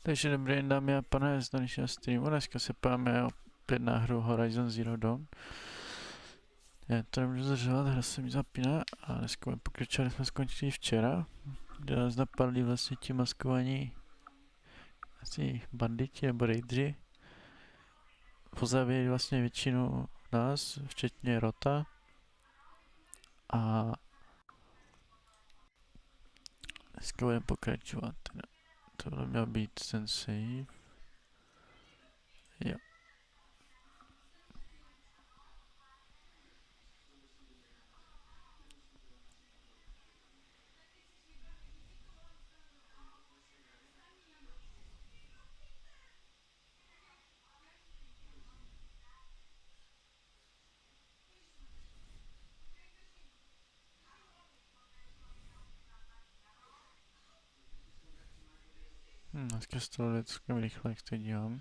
Takže dobrý den, dámy a pane, z dnešního streamu. Dneska se páme opět na hru Horizon Zero Dawn. Já to nemůžu zařovat, hra se mi zapíná a dneska budeme pokračovat, jsme skončili včera, kde nás napadli vlastně ti maskovaní asi banditi nebo raidři. Pozabili vlastně většinu nás, včetně Rota. A dneska budeme pokračovat. Tohle měl být ten save. Jo. Dneska z toho celkem rychle, jak to dělám.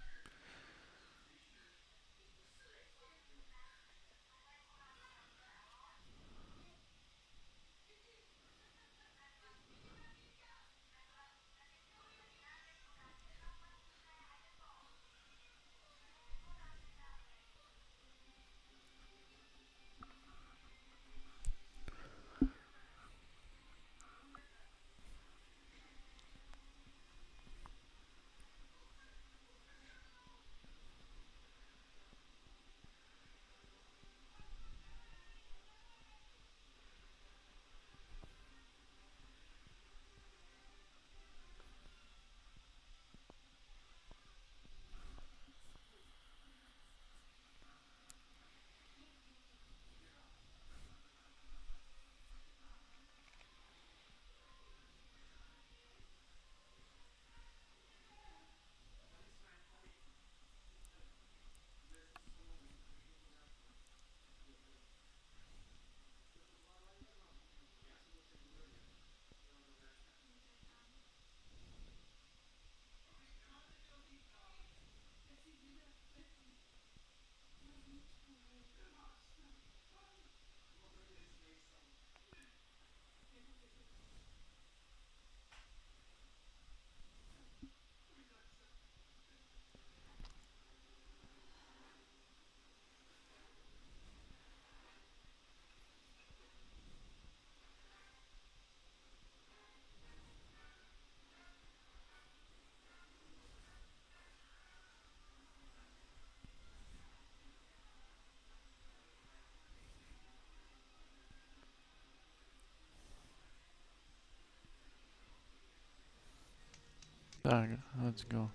Tak, let's go.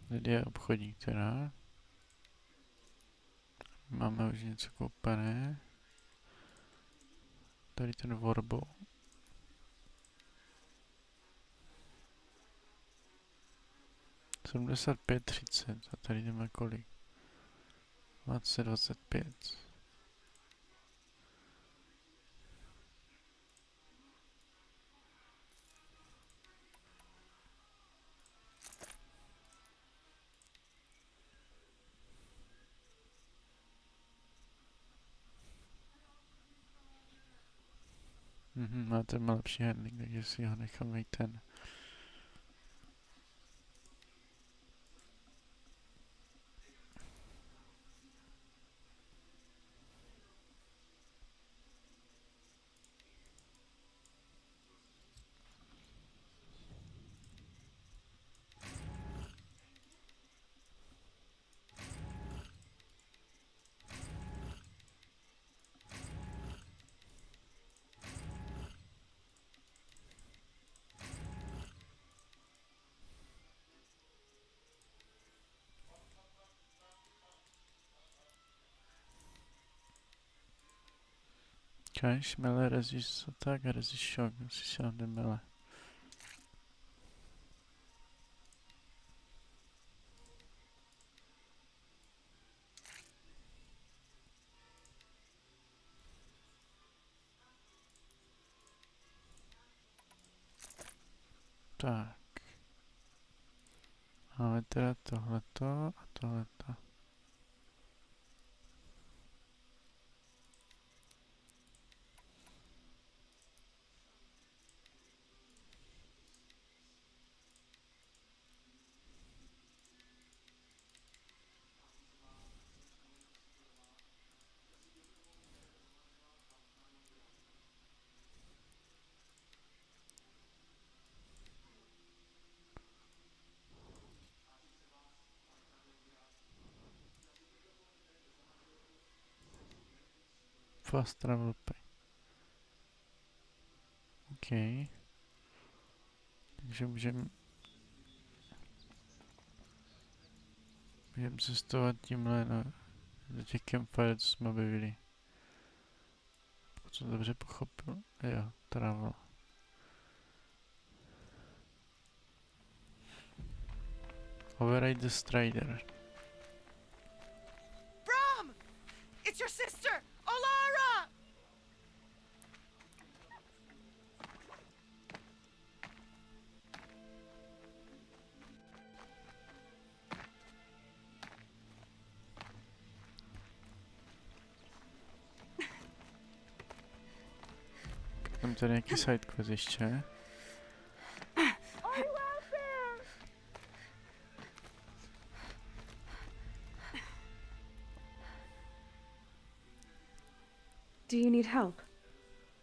Tady je obchodník teda. Máme už něco koupené. Tady ten Warbow. 75-30 a tady jdeme kolik? 20-25. Máte lepší handling, takže si ho necháme ten. Cash, mele, resist attack a resist shock, si se nám jde mele. Tak. Máme teda tohleto a tohleto. fast travel pay. OK. Takže můžeme cestovat tímhle do těch campfire, co jsme objevili. Pokud jsem dobře pochopil. Jo, travel. Override the strider. Brom! It's your sister, Alara! Tam tady nějaký sidequest ještě. Do you need help?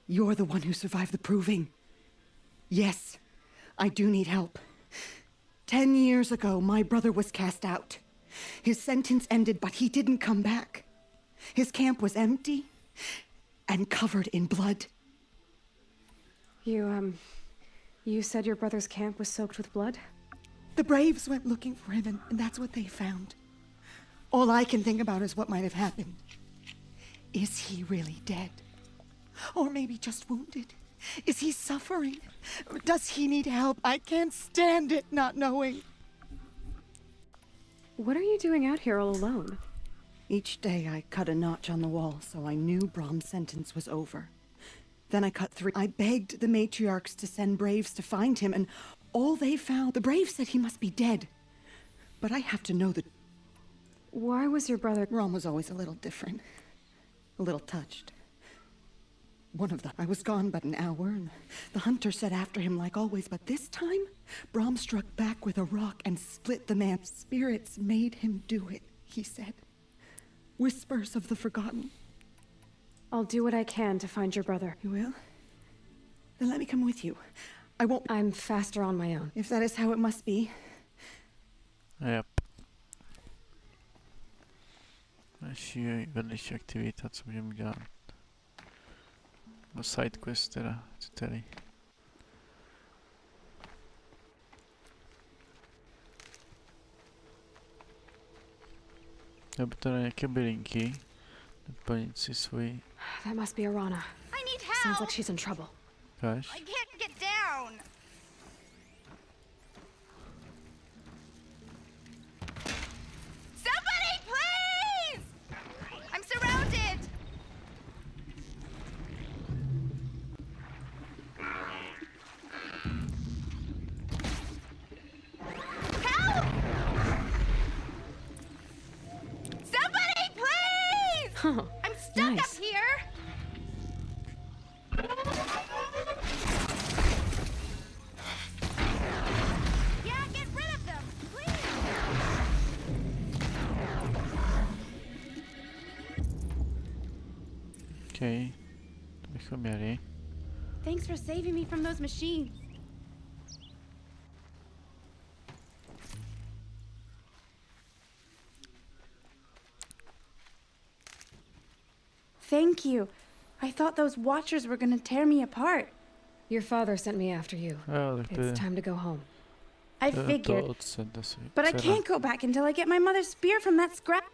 You're the one who survived the proving. Yes, I do need help. 10 years ago, my brother was cast out. His sentence ended, but he didn't come back. His camp was empty and covered in blood. You said your brother's camp was soaked with blood? The Braves went looking for him, and that's what they found. All I can think about is what might have happened. Is he really dead? Or maybe just wounded? Is he suffering? Does he need help? I can't stand it not knowing. What are you doing out here all alone? Each day I cut a notch on the wall so I knew Brom's sentence was over. Then I cut 3. I begged the matriarchs to send Braves to find him, and all they found, the Braves said he must be dead. But I have to know that Why was your brother... Brom was always a little different. A little touched. I was gone but an hour, and the hunter set after him like always, but this time, Brom struck back with a rock and split the man's spirits made him do it, he said. Whispers of the forgotten. I'll do what I can to find your brother. You will? Then let me come with you. I won't... I'm faster on my own. If that is how it must be. Yep. Další vedlejší aktivita, co můžeme udělat. No sidequest teda, co tady. Nebo teda nějaké bylinky. Naplnit si svoji... That must be Arana. I need help! Sounds like she's in trouble. Káš? I can't get down! Somebody, please! I'm surrounded! Help! Somebody, please! Oh, I'm stuck nice. up here! Yeah, get rid of them, please! OK. To bychom měli. Thanks for saving me from those machines. Thank you. I thought those watchers were gonna tear me apart. Your father sent me after you. Jo, tak to je... It's time to go home. I To figured, otce, but I can't go back until I get my mother's spear from that scrap.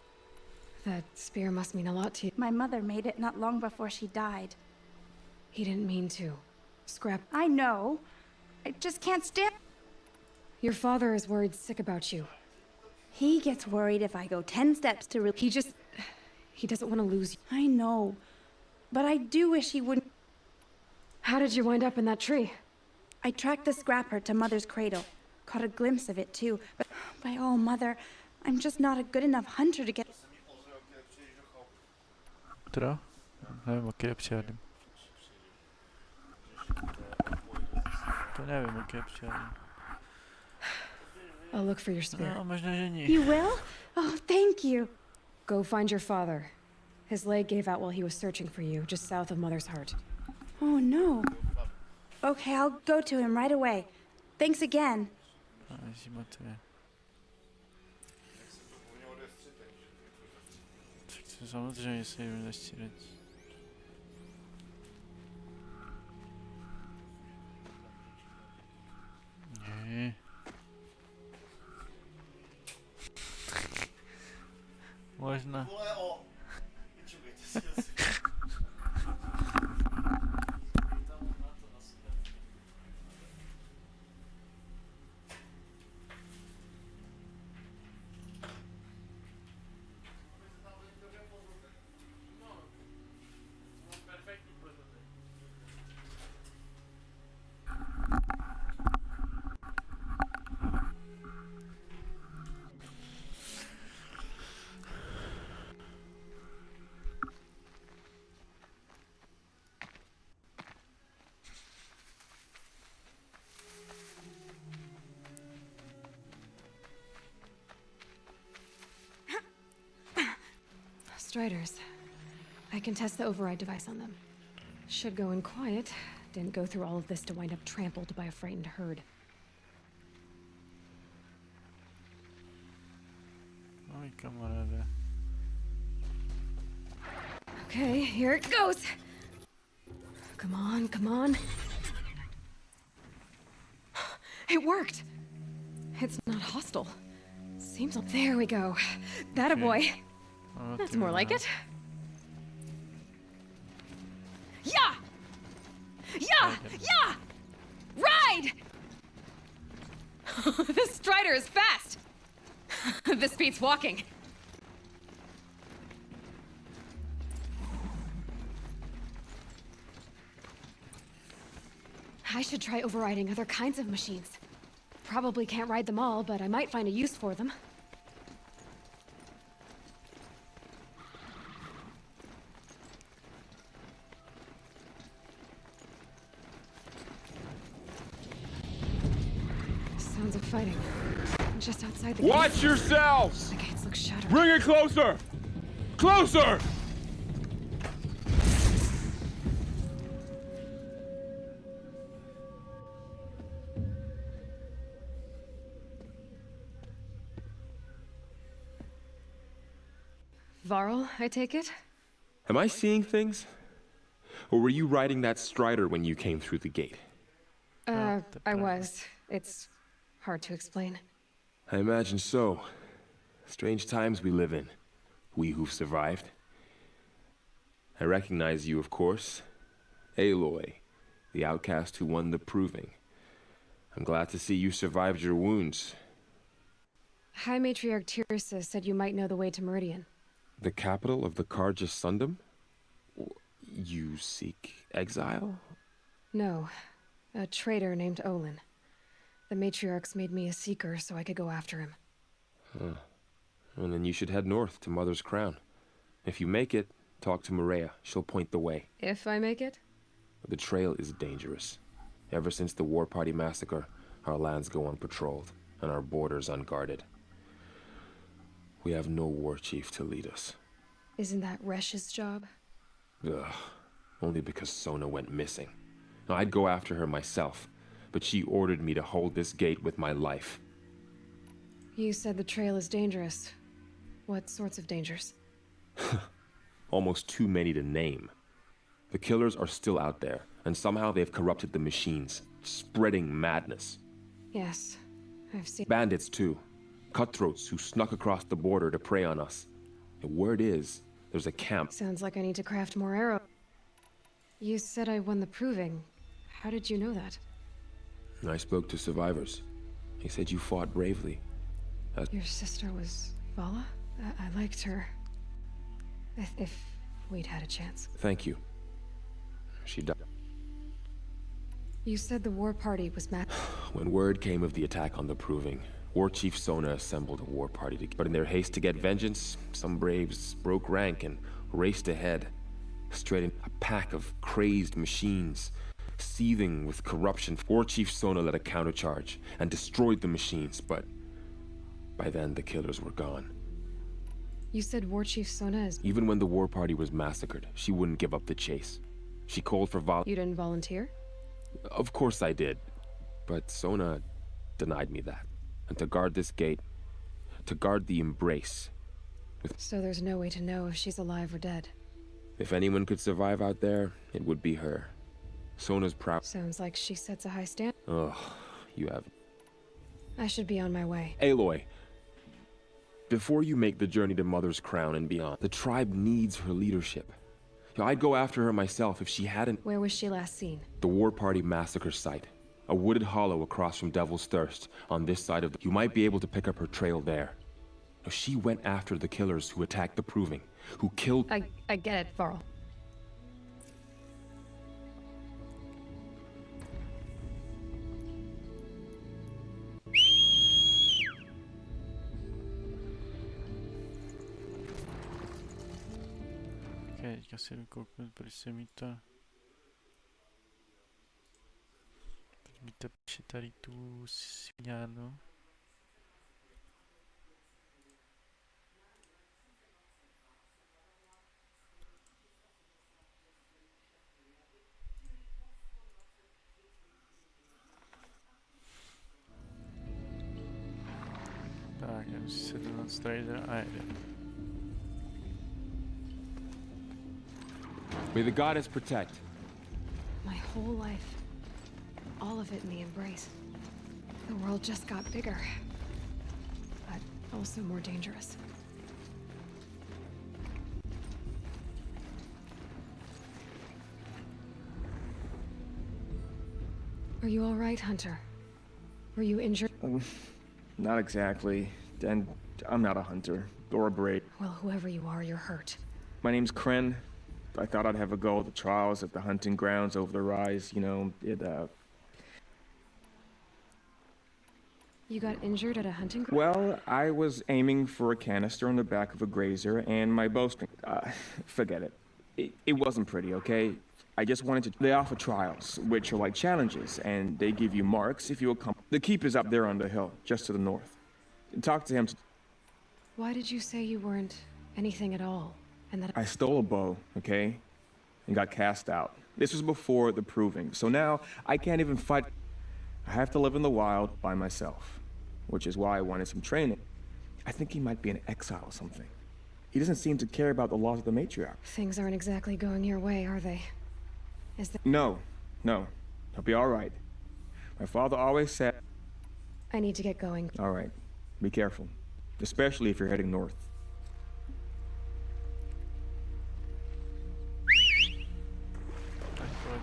That spear must mean a lot to you. My mother made it not long before she died. He didn't mean to. Scrap. I know. I just can't stand. Your father is worried sick about you. He gets worried if I go 10 steps to He doesn't want to lose you. I know. But I do wish he wouldn't. How did you wind up in that tree? I tracked the scrapper to Mother's cradle. Caught a glimpse of it too. But by all Mother, I'm just not a good enough hunter to get. Teda? Nevím, jaký je přijedem. To nevím, jaký je přijedem. I'll look for your spear. No, možná, že ní. You will? Oh, thank you. Go find your father. His leg gave out while he was searching for you, just south of Mother's Heart. Oh no. Okay, I'll go to him right away. Thanks again. A zima to je. Tak to samozřejmě si jdeme zastřílet. Ne. Možná. Striders. I can test the override device on them. Should go in quiet. Didn't go through all of this to wind up trampled by a frightened herd. Oj, kamaráde. Okay, here it goes. Come on, come on. It worked. It's not hostile. Seems like... There we go. That a boy. That's more like it. Yeah! Yeah! Yeah! Ride! This Strider is fast! This beats walking. I should try overriding other kinds of machines. Probably can't ride them all, but I might find a use for them. Sounds of fighting. Just outside the gate. Watch yourselves! The gates look shuttered. Bring it closer! Closer! Varl, I take it? Am I seeing things? Or were you riding that Strider when you came through the gate? I was. It's hard to explain. I imagine so. Strange times we live in. We who've survived. I recognize you, of course. Aloy, the outcast who won the proving. I'm glad to see you survived your wounds. High Matriarch Tirsa said you might know the way to Meridian. The capital of the Carja Sundom? You seek exile? No. A traitor named Olin. The Matriarchs made me a seeker so I could go after him. Huh. Well, then you should head north to Mother's Crown. If you make it, talk to Maria. She'll point the way. If I make it? The trail is dangerous. Ever since the War Party massacre, our lands go unpatrolled, and our borders unguarded. We have no war chief to lead us. Isn't that Resh's job? Ugh. Only because Sona went missing. Now, I'd go after her myself, but she ordered me to hold this gate with my life. You said the trail is dangerous. What sorts of dangers? Almost too many to name. The killers are still out there, and somehow they've corrupted the machines, spreading madness. Yes, I've seen... Bandits, too. Cutthroats who snuck across the border to prey on us. The word is, there's a camp. Sounds like I need to craft more arrows. You said I won the proving. How did you know that? I spoke to survivors. They said you fought bravely. Your sister was Vala? I liked her. If we'd had a chance. Thank you. She died. You said the war party was mad. When word came of the attack on the proving, War Chief Sona assembled a war party but in their haste to get vengeance, some braves broke rank and raced ahead. Straight in a pack of crazed machines, seething with corruption. War Chief Sona led a countercharge and destroyed the machines, but by then the killers were gone. You said War Chief Sona is... Even when the war party was massacred, she wouldn't give up the chase. She called for You didn't volunteer? Of course I did, but Sona denied me that. And to guard this gate, to guard the embrace. So there's no way to know if she's alive or dead. If anyone could survive out there, it would be her. Sona's proud. Sounds like she sets a high standard. Ugh, you have I should be on my way. Aloy, before you make the journey to Mother's Crown and beyond, the tribe needs her leadership. I'd go after her myself if she hadn't. Where was she last seen? The War Party massacre site. A wooded hollow across from Devil's Thirst, on this side of the... You might be able to pick up her trail there. She went after the killers who attacked the Proving, who killed... I get it, Varl. Ok, teďka si vykouknout, proč se mi to... Proč mi to píše tady tu svíňánu. Tak, já si sednu na Strider a jedem. May the goddess protect. My whole life. All of it in the embrace. The world just got bigger. But also more dangerous. Are you all right, Hunter? Were you injured? Not exactly. And I'm not a hunter or a brave. Well, whoever you are, you're hurt. My name's Kren. I thought I'd have a go at the trials at the hunting grounds over the rise. You know, You got injured at a hunting ground? Well, I was aiming for a canister on the back of a grazer, and my bowstring... forget it. It wasn't pretty, okay? I just wanted to... They offer trials, which are like challenges, and they give you marks if you accomplish... The keep is up there on the hill, just to the north. Talk to him... Why did you say you weren't anything at all? And that I stole a bow, okay? And got cast out. This was before the Proving, so now I can't even fight... I have to live in the wild by myself, which is why I wanted some training. I think he might be an exile or something. He doesn't seem to care about the laws of the matriarch. Things aren't exactly going your way, are they? Is that... No. He'll be all right. My father always said... I need to get going. All right. Be careful. Especially if you're heading north. Tak pojď.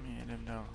My jedem dál.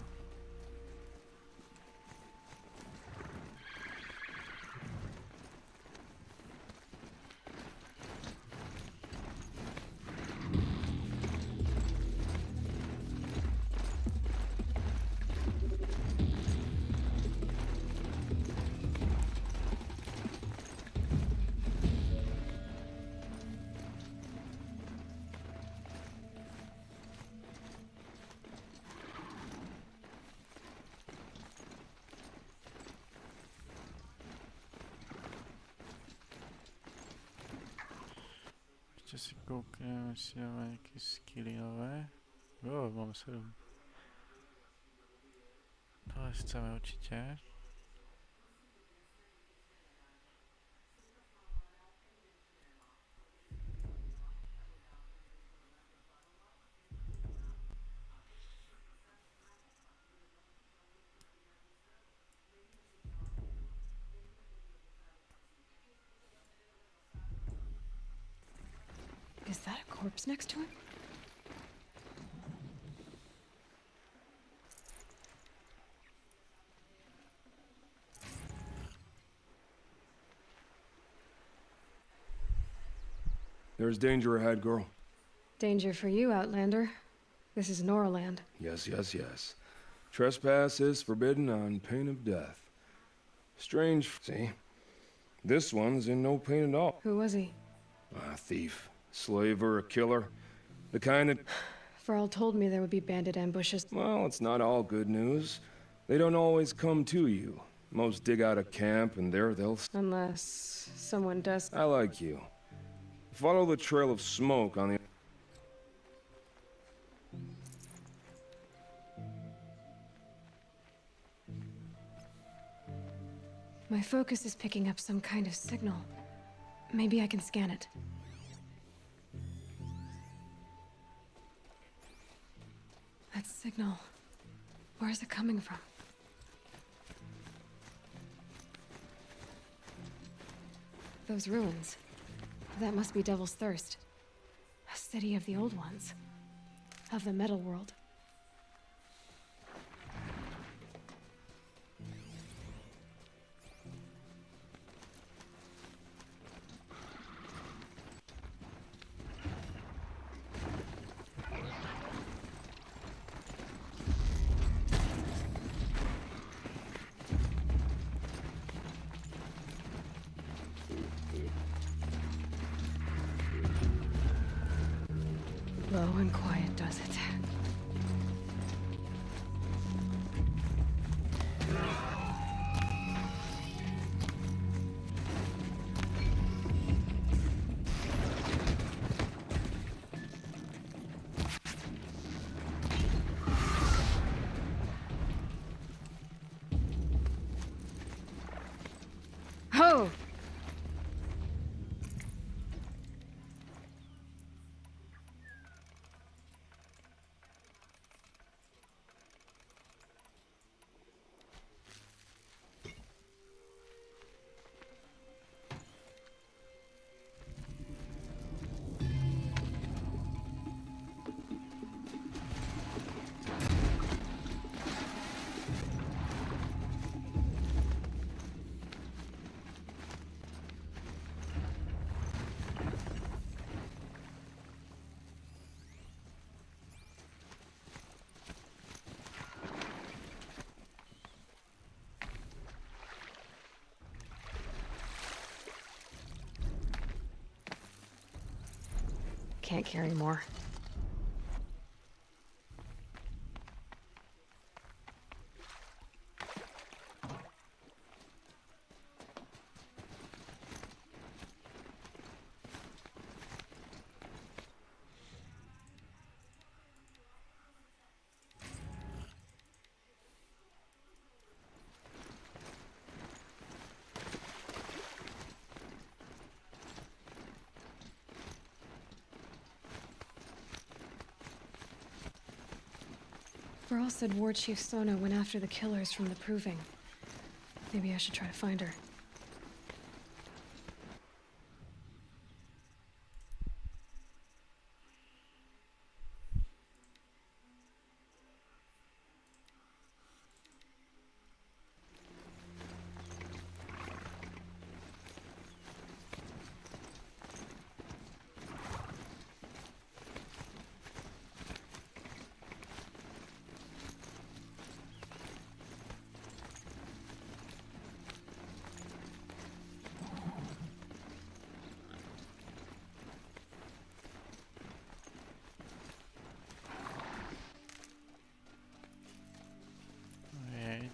Ještě si koukneme, jestli máme nějaké skilly nové. Jo, mám 7. Tohle chceme určitě. Is that a corpse next to him? There's danger ahead, girl. Danger for you, Outlander. This is Noraland. Yes. Trespass is forbidden on pain of death. Strange, see? This one's in no pain at all. Who was he? A thief, slaver, a killer. The kind that... Varl told me there would be bandit ambushes. Well, it's not all good news. They don't always come to you. Most dig out a camp, and there they'll... Unless someone does. I like you. Follow the trail of smoke on the... My focus is picking up some kind of signal. Maybe I can scan it. That signal. Where is it coming from? Those ruins. That must be Devil's Thirst. A city of the old ones. Of the metal world. Low and quiet does it. Ho! Can't carry more. Burl said War Chief Sona went after the killers from the Proving. Maybe I should try to find her. Right.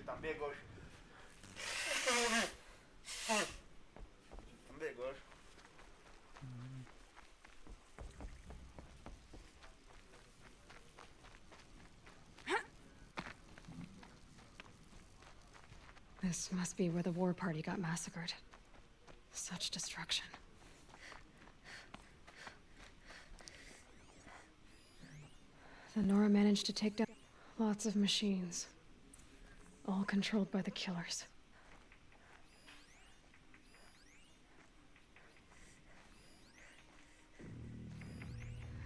Tam biegłeś. Tam biegłeś. This must be where the war party got massacred. Such destruction. The Nora managed to take down lots of machines, all controlled by the killers.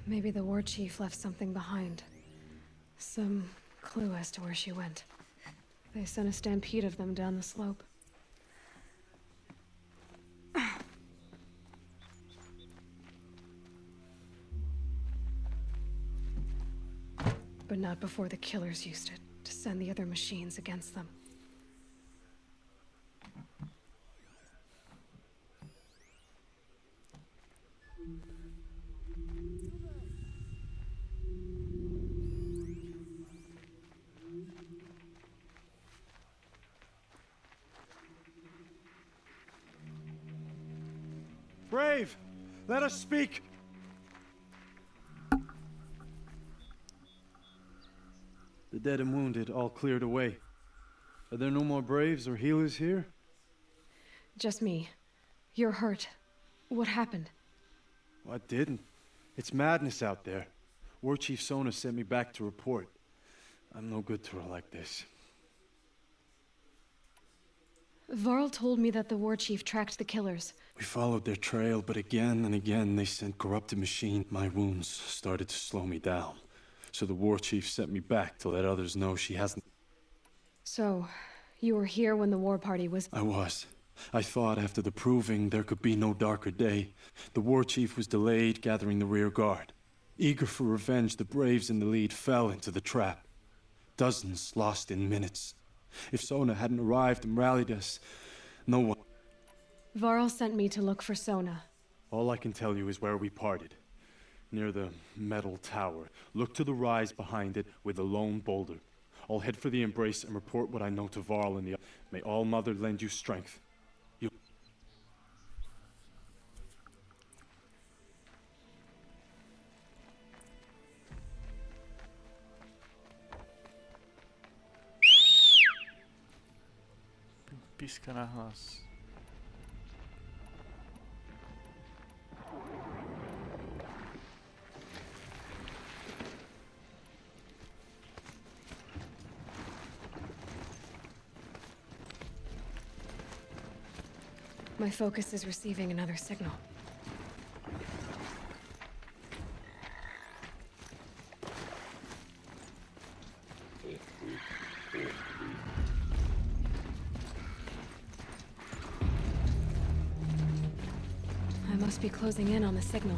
Maybe the war chief left something behind. Some clue as to where she went. They sent a stampede of them down the slope. But not before the killers used it to send the other machines against them. Brave! Let us speak! The dead and wounded all cleared away. Are there no more braves or healers here? Just me. You're hurt. What happened? What didn't? It's madness out there. War Chief Sona sent me back to report. I'm no good to her like this. Varl told me that the war chief tracked the killers. We followed their trail, but again and again they sent corrupted machines. My wounds started to slow me down. So the war chief sent me back to let others know she hasn't... So, you were here when the war party was... I was. I thought after the proving there could be no darker day. The war chief was delayed gathering the rear guard. Eager for revenge, the braves in the lead fell into the trap. Dozens lost in minutes. If Sona hadn't arrived and rallied us, no one... Varl sent me to look for Sona. All I can tell you is where we parted. Near the metal tower. Look to the rise behind it with a lone boulder. I'll head for the embrace and report what I know to Varl and the... May All Mother lend you strength. You... Píska na hlas. My focus is receiving another signal. I must be closing in on the signal.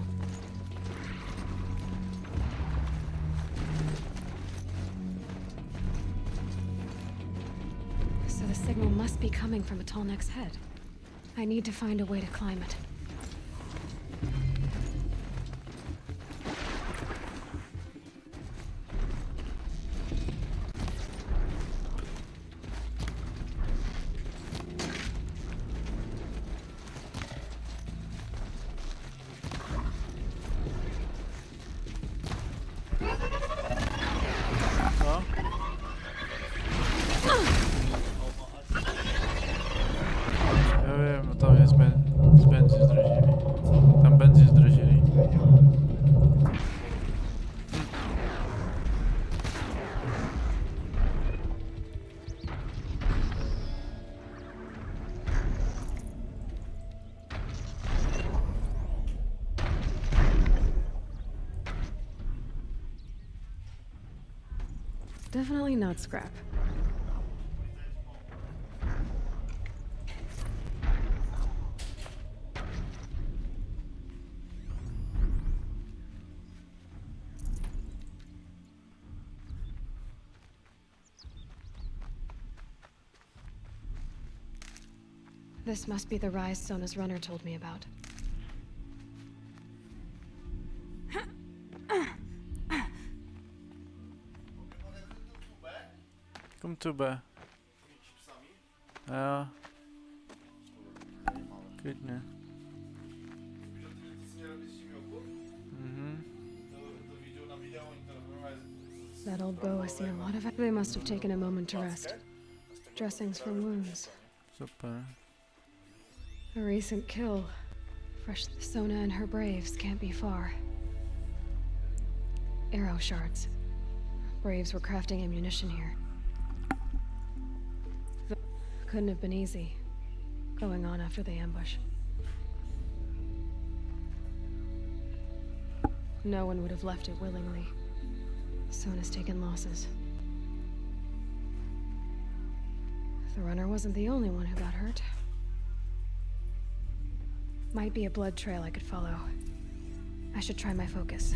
So the signal must be coming from a Tallneck's head. I need to find a way to climb it. Ja wiem, tam jest benzin zdradzili. Tam benzin zdradzili. Definitely not scrap. This must be the rise Sona's runner told me about. Kom tu B. Jo. Klidně. That old bow has seen a lot of it. They must have taken a moment to rest. Dressings for wounds. Super. A recent kill. Fresh. Sona and her braves can't be far. Arrow shards. Braves were crafting ammunition here. Couldn't have been easy, going on after the ambush. No one would have left it willingly. Sona's taken losses. The runner wasn't the only one who got hurt. Might be a blood trail I could follow. I should try my focus.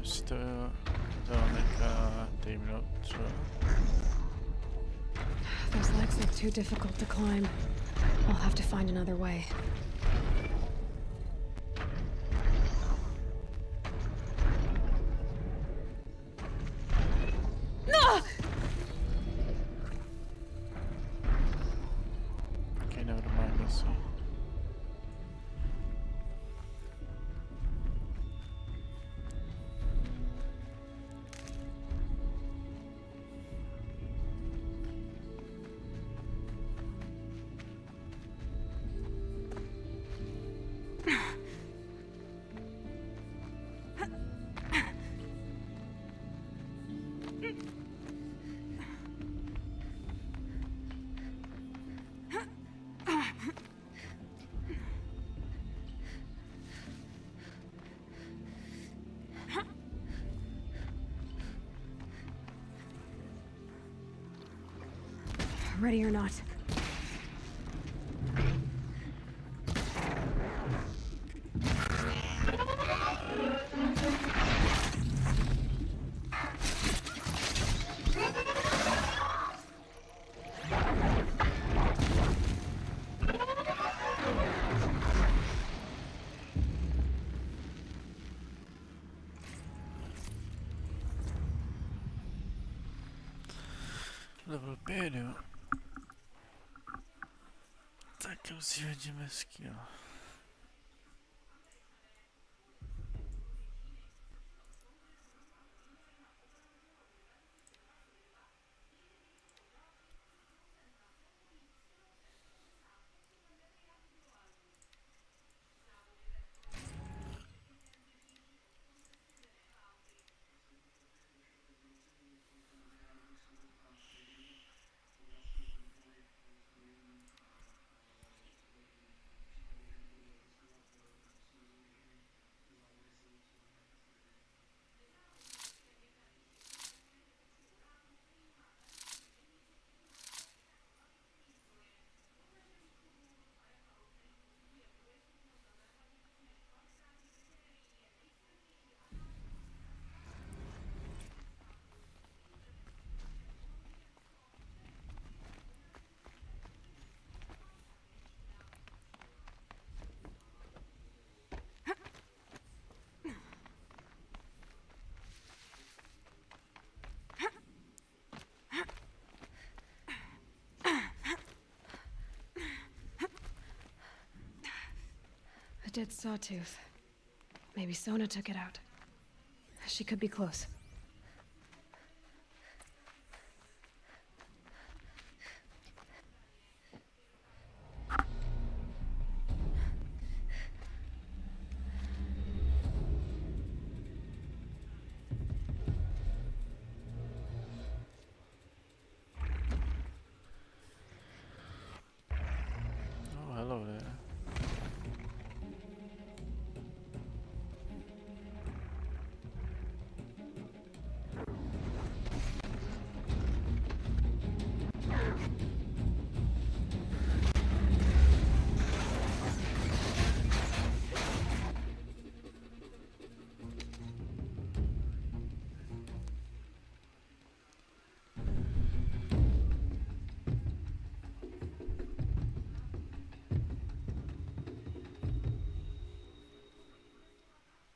Just dál nechat týmnout třeba. Those legs look too difficult to climb. I'll have to find another way. Okay, never mind, let's see. Ready or not. Level 5, jo. Tak jo si hodíme skill. A dead sawtooth. Maybe Sona took it out. She could be close. Oh, hello there.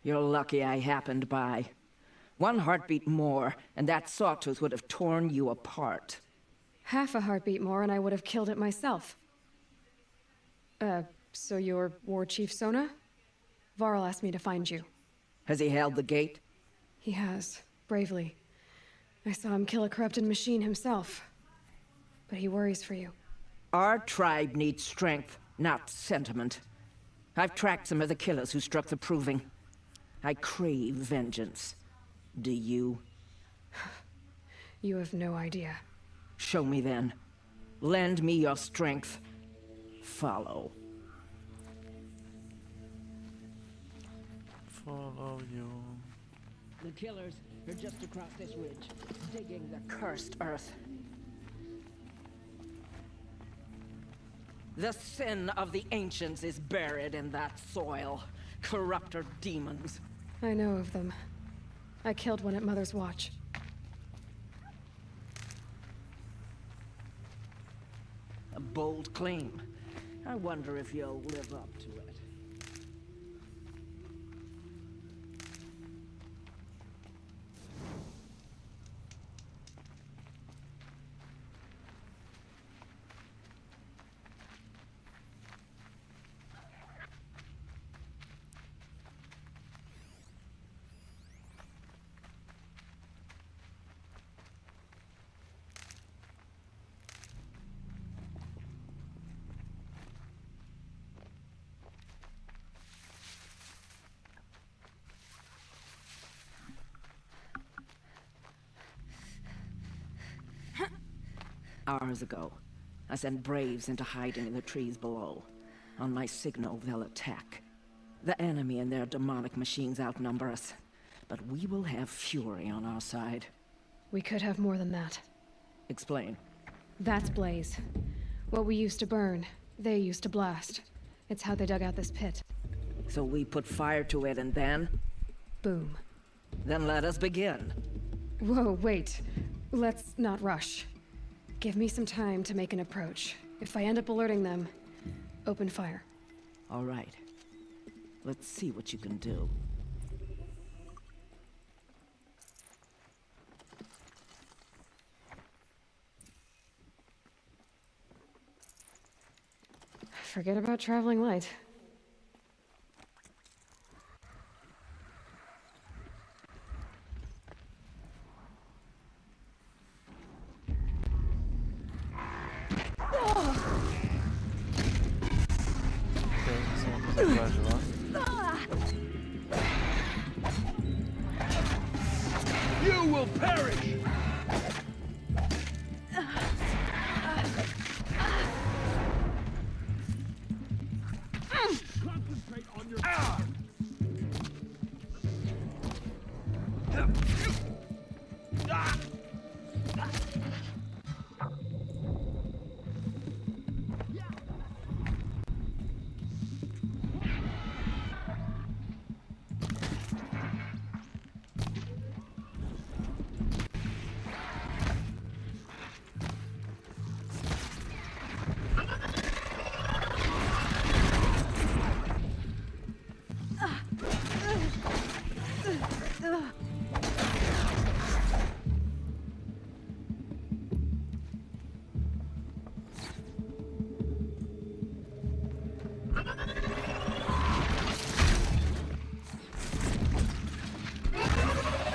You're lucky I happened by. One heartbeat more, and that sawtooth would have torn you apart. Half a heartbeat more and I would have killed it myself. So you're War Chief Sona? Varl asked me to find you. Has he held the gate? He has, bravely. I saw him kill a corrupted machine himself. But he worries for you. Our tribe needs strength, not sentiment. I've tracked some of the killers who struck the Proving. I crave vengeance. Do you? You have no idea. Show me then. Lend me your strength. Follow. Follow you. The killers are just across this ridge, digging the cursed earth. The sin of the ancients is buried in that soil. Corrupter demons. I know of them. I killed one at Mother's Watch. A bold claim. I wonder if you'll live up to it. Hours ago, I sent Braves into hiding in the trees below. On my signal, they'll attack. The enemy and their demonic machines outnumber us, but we will have fury on our side. We could have more than that. Explain. That's Blaze. What we used to burn, they used to blast. It's how they dug out this pit. So we put fire to it and then? Boom. Then let us begin. Whoa, wait. Let's not rush. Give me some time to make an approach. If I end up alerting them, open fire. All right. Let's see what you can do. Forget about traveling light. You will perish! Concentrate on your...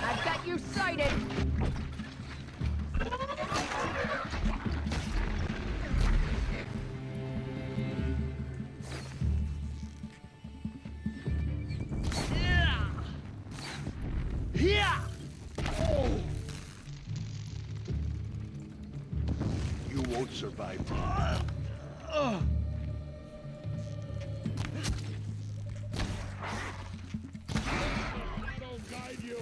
I've got you sighted! You won't survive. I'll guide you.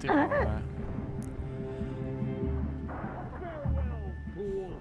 Ty vole. Farewell, fool.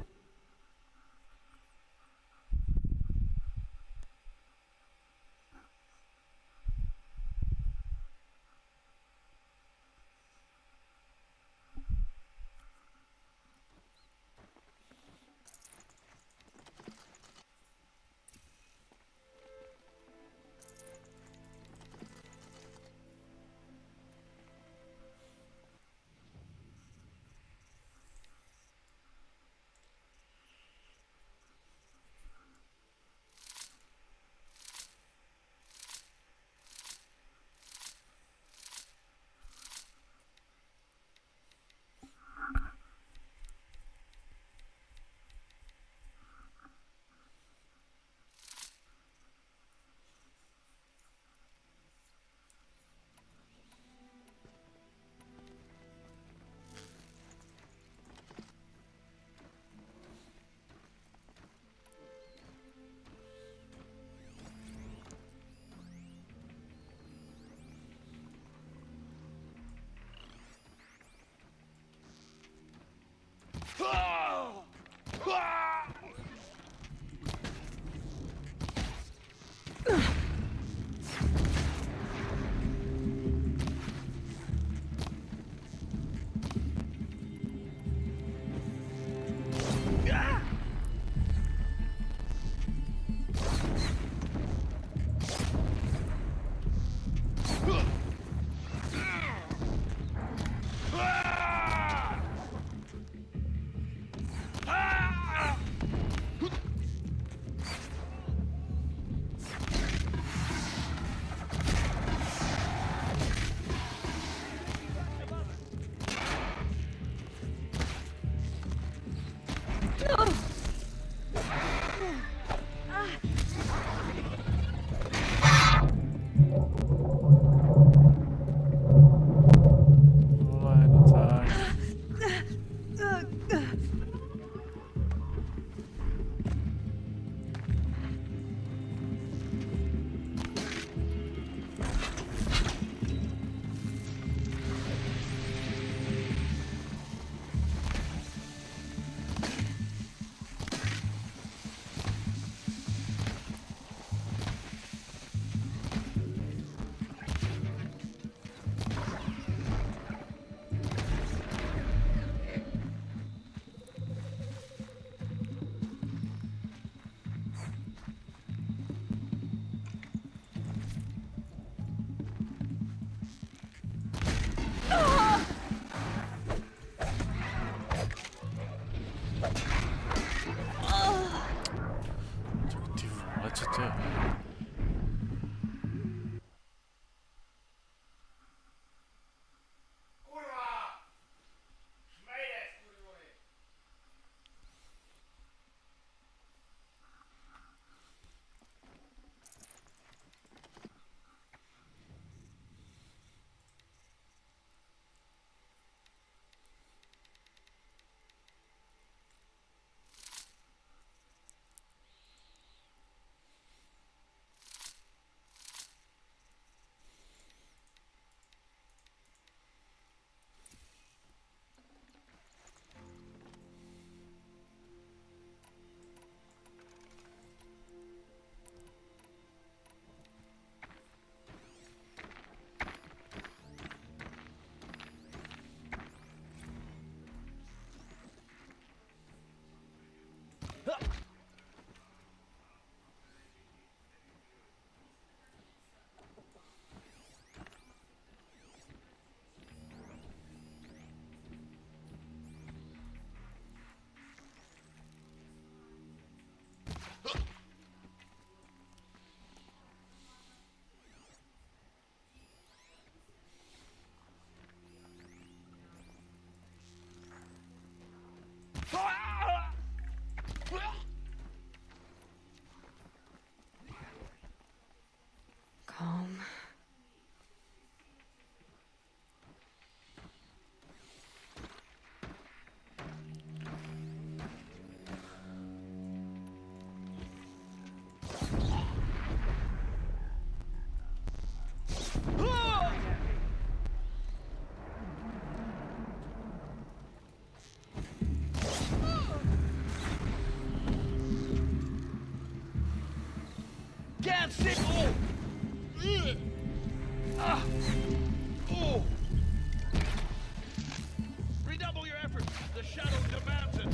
Redouble your efforts. The shadow demands it.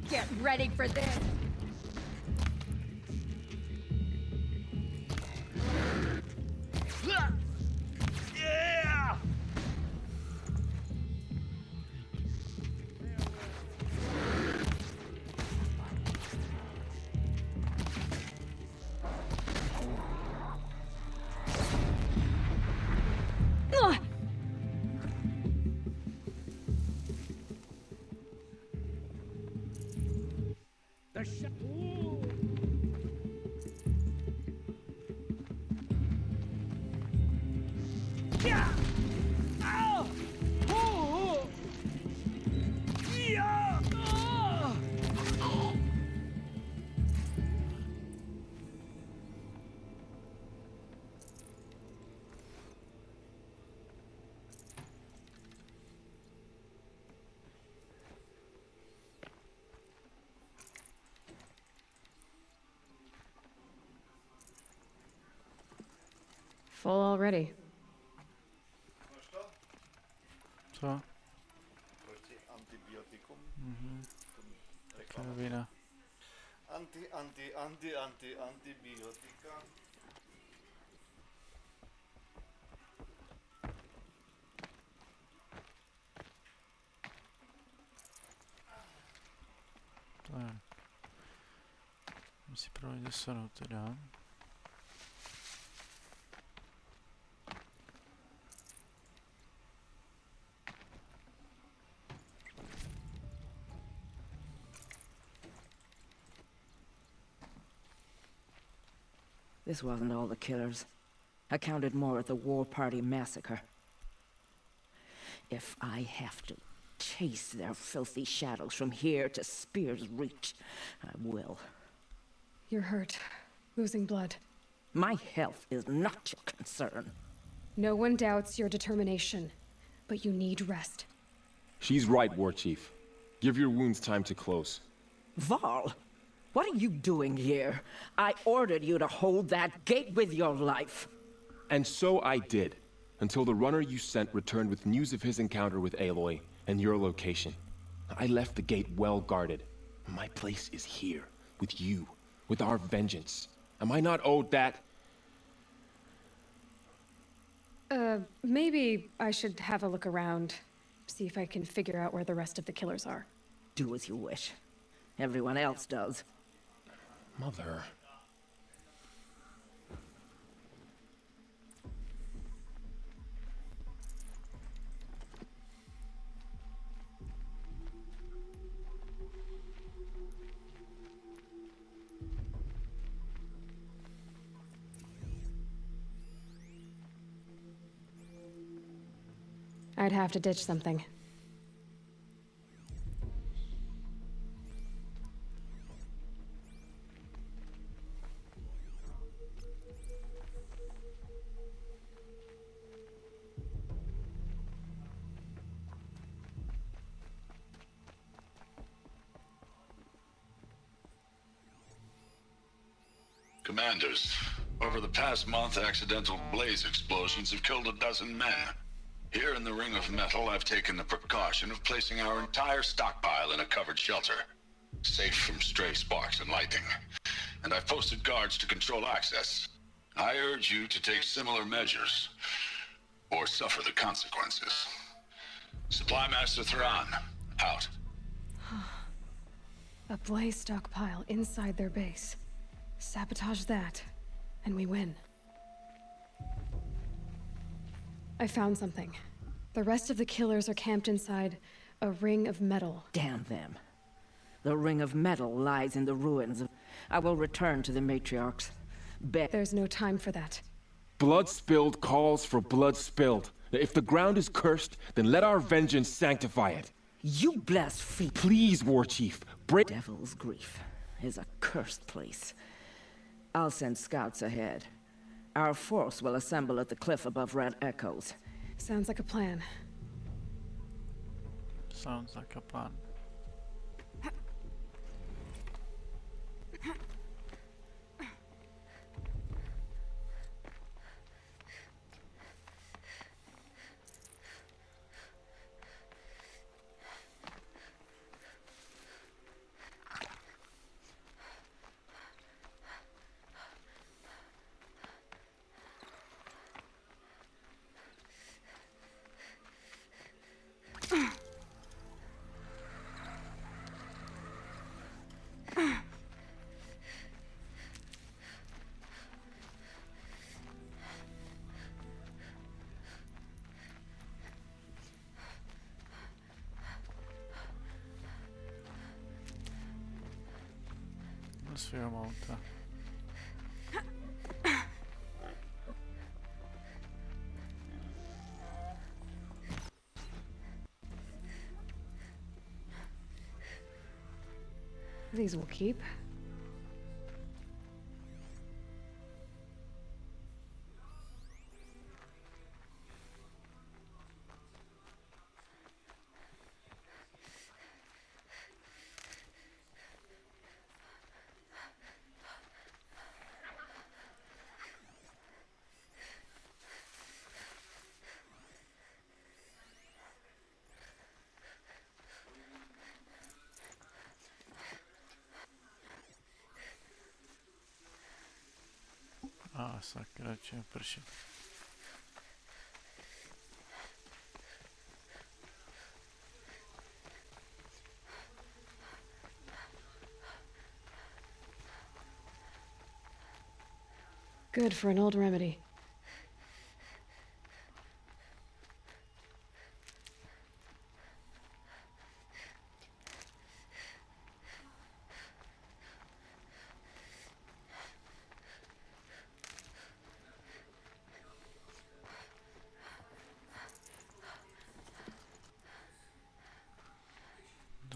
Get ready for this. Yeah! Full already. Co? Proti antibiotikum. Taká vina. Antibiotika. Tak. Musí projít dostanou teda. This wasn't all the killers. I counted more at the War Party massacre. If I have to chase their filthy shadows from here to Spear's Reach, I will. You're hurt. Losing blood. My health is not your concern. No one doubts your determination, but you need rest. She's right, War Chief. Give your wounds time to close. Val, what are you doing here? I ordered you to hold that gate with your life. And so I did, until the runner you sent returned with news of his encounter with Aloy and your location. I left the gate well guarded. My place is here, with you, with our vengeance. Am I not owed that? Maybe I should have a look around, see if I can figure out where the rest of the killers are. Do as you wish. Everyone else does. Mother. I'd have to ditch something. Commanders, over the past month, accidental blaze explosions have killed 12 men. Here in the Ring of Metal, I've taken the precaution of placing our entire stockpile in a covered shelter, safe from stray sparks and lightning. And I've posted guards to control access. I urge you to take similar measures, or suffer the consequences. Supply Master Thrawn, out. A blaze stockpile inside their base. Sabotage that, and we win. I found something. The rest of the killers are camped inside a ring of metal. Damn them. The Ring of Metal lies in the ruins of... I will return to the matriarchs. There's no time for that. Blood spilled calls for blood spilled. If the ground is cursed, then let our vengeance sanctify it. You blaspheme. Please, War Chief, break... Devil's Grief is a cursed place. I'll send scouts ahead. Our force will assemble at the cliff above Red Echoes. Sounds like a plan. Sounds like a plan. do svého auta. These will keep. A sakra, čím prší. Good for an old remedy.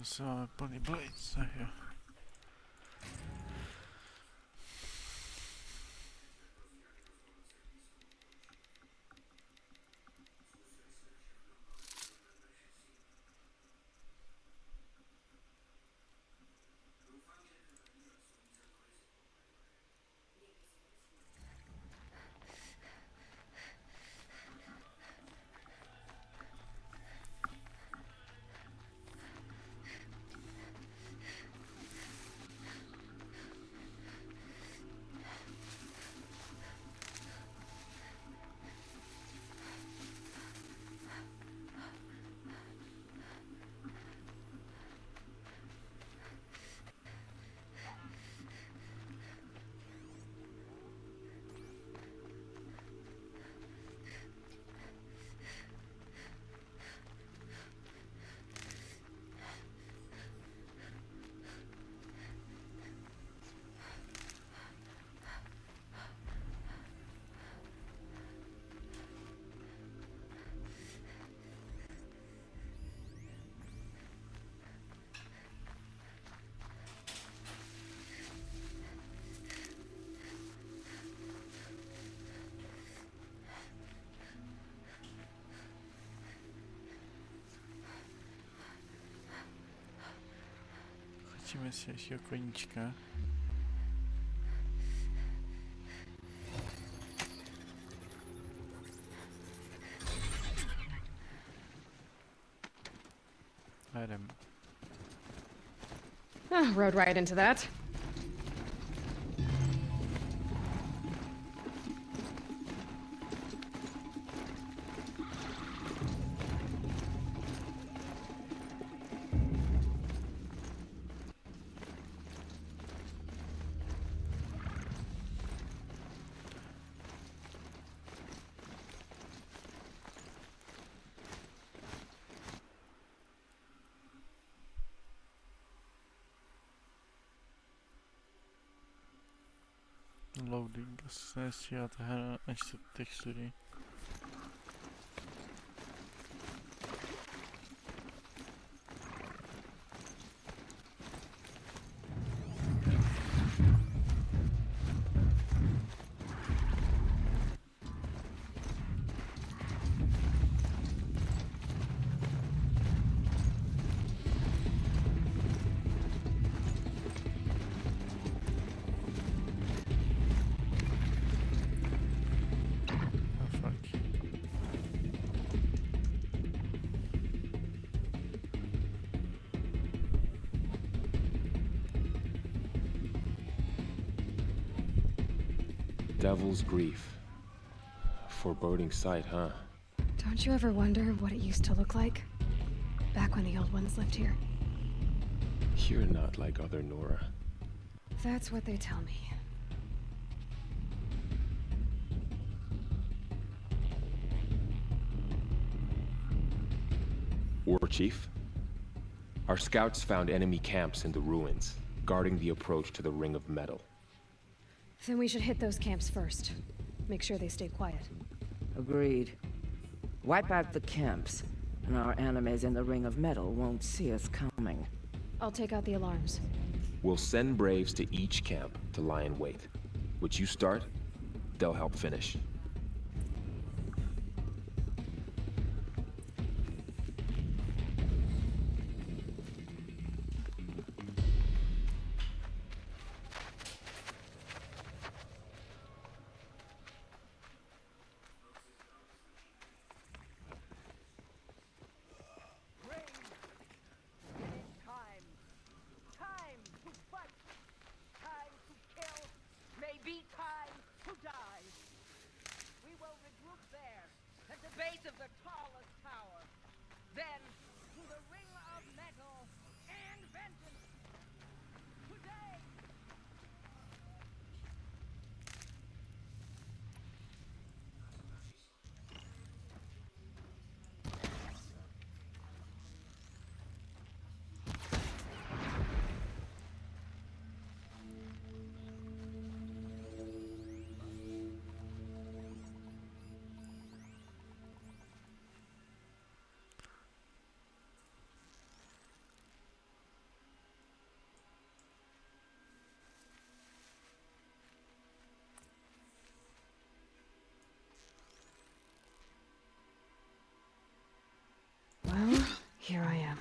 Zase máme plný blejce, jo. Chytíme si ještě koníčka. A jdeme. Rode right into that. Loading, asi se nestíhá ta hra, než se textury. Devil's Grief. Foreboding sight, huh? Don't you ever wonder what it used to look like? Back when the old ones lived here. You're not like other Nora. That's what they tell me. War Chief? Our scouts found enemy camps in the ruins. guarding the approach to the ring of metal. Then we should hit those camps first. Make sure they stay quiet. Agreed. Wipe out the camps, and our enemies in the ring of metal won't see us coming. I'll take out the alarms. We'll send Braves to each camp to lie in wait. Which you start, they'll help finish. Well, here I am.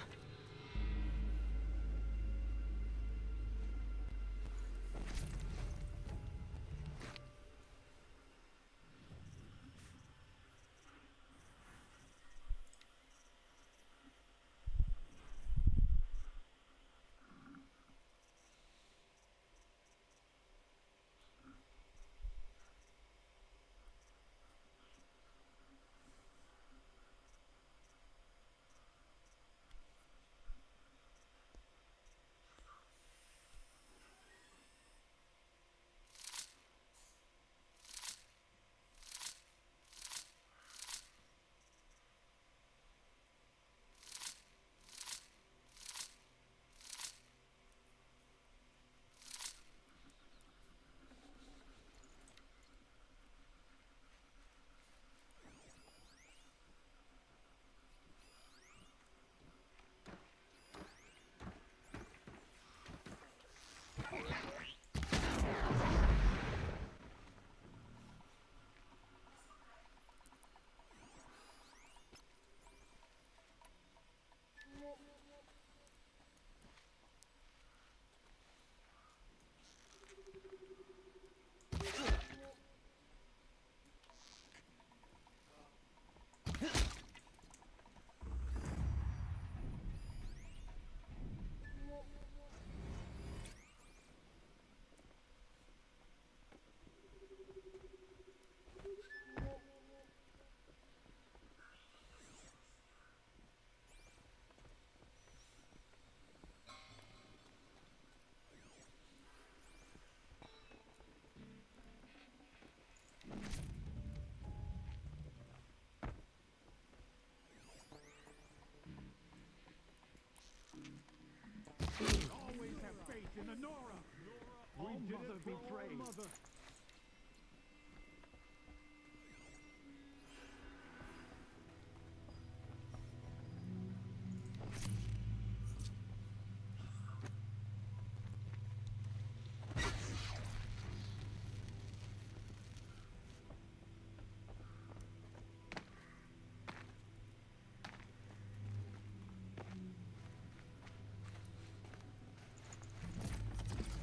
Always have faith in the Nora. We did it for our mother.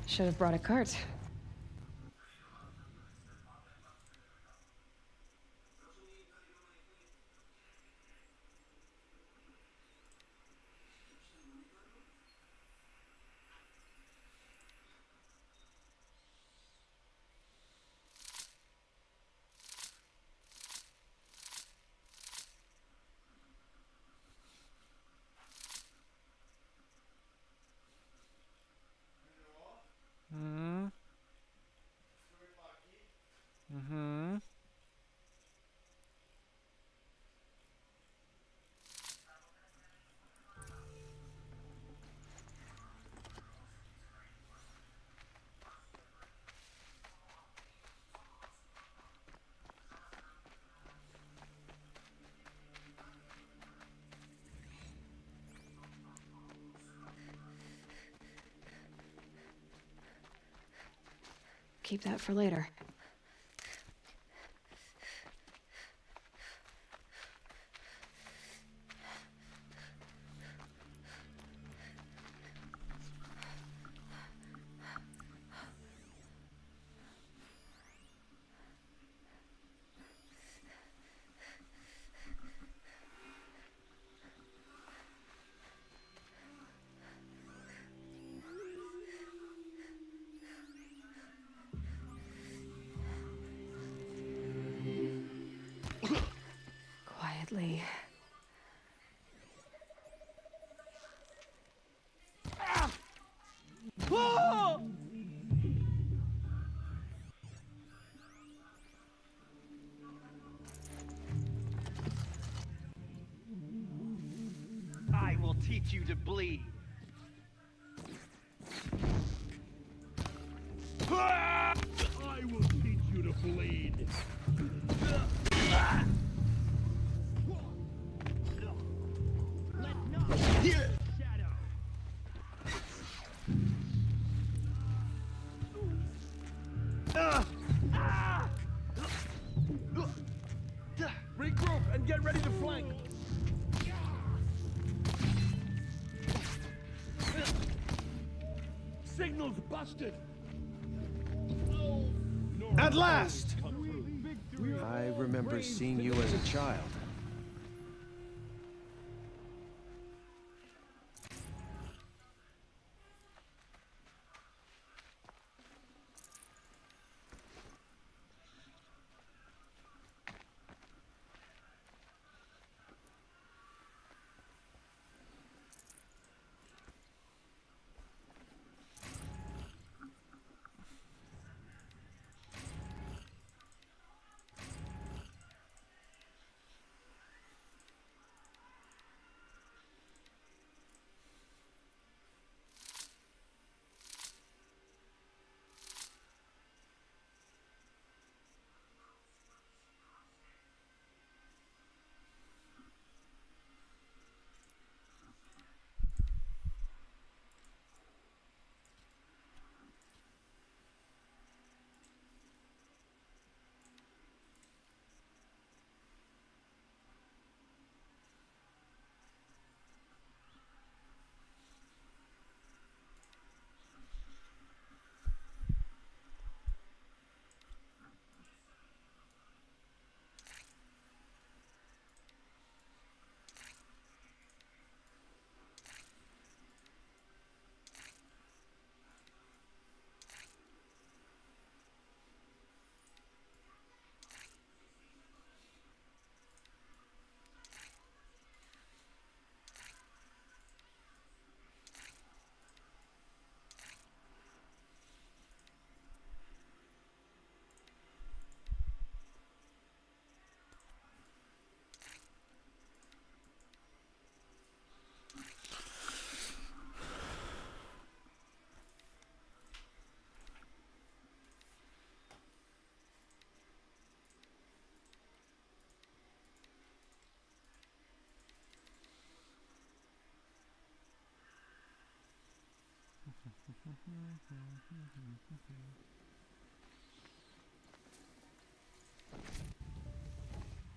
Should have brought a cart. keep that for later. Quietly. I will teach you to bleed. I will teach you to bleed. Regroup and get ready to flank. Signal's busted. At last! I remember seeing you as a child.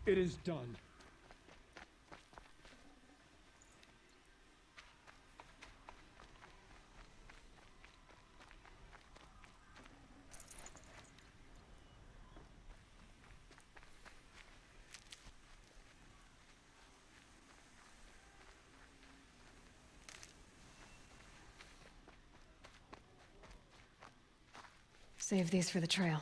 It is done. Save these for the trail.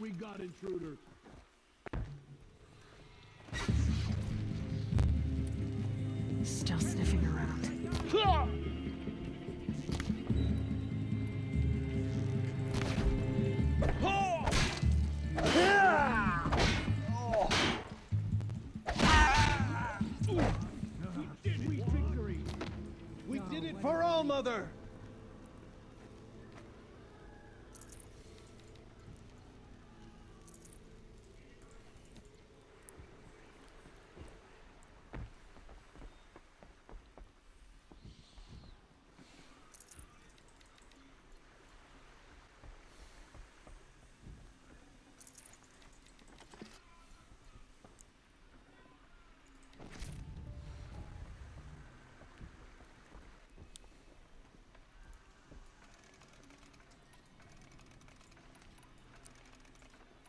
we got intruders. Still sniffing around. Sweet victory. We did it for All Mother!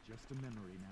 Just a memory now.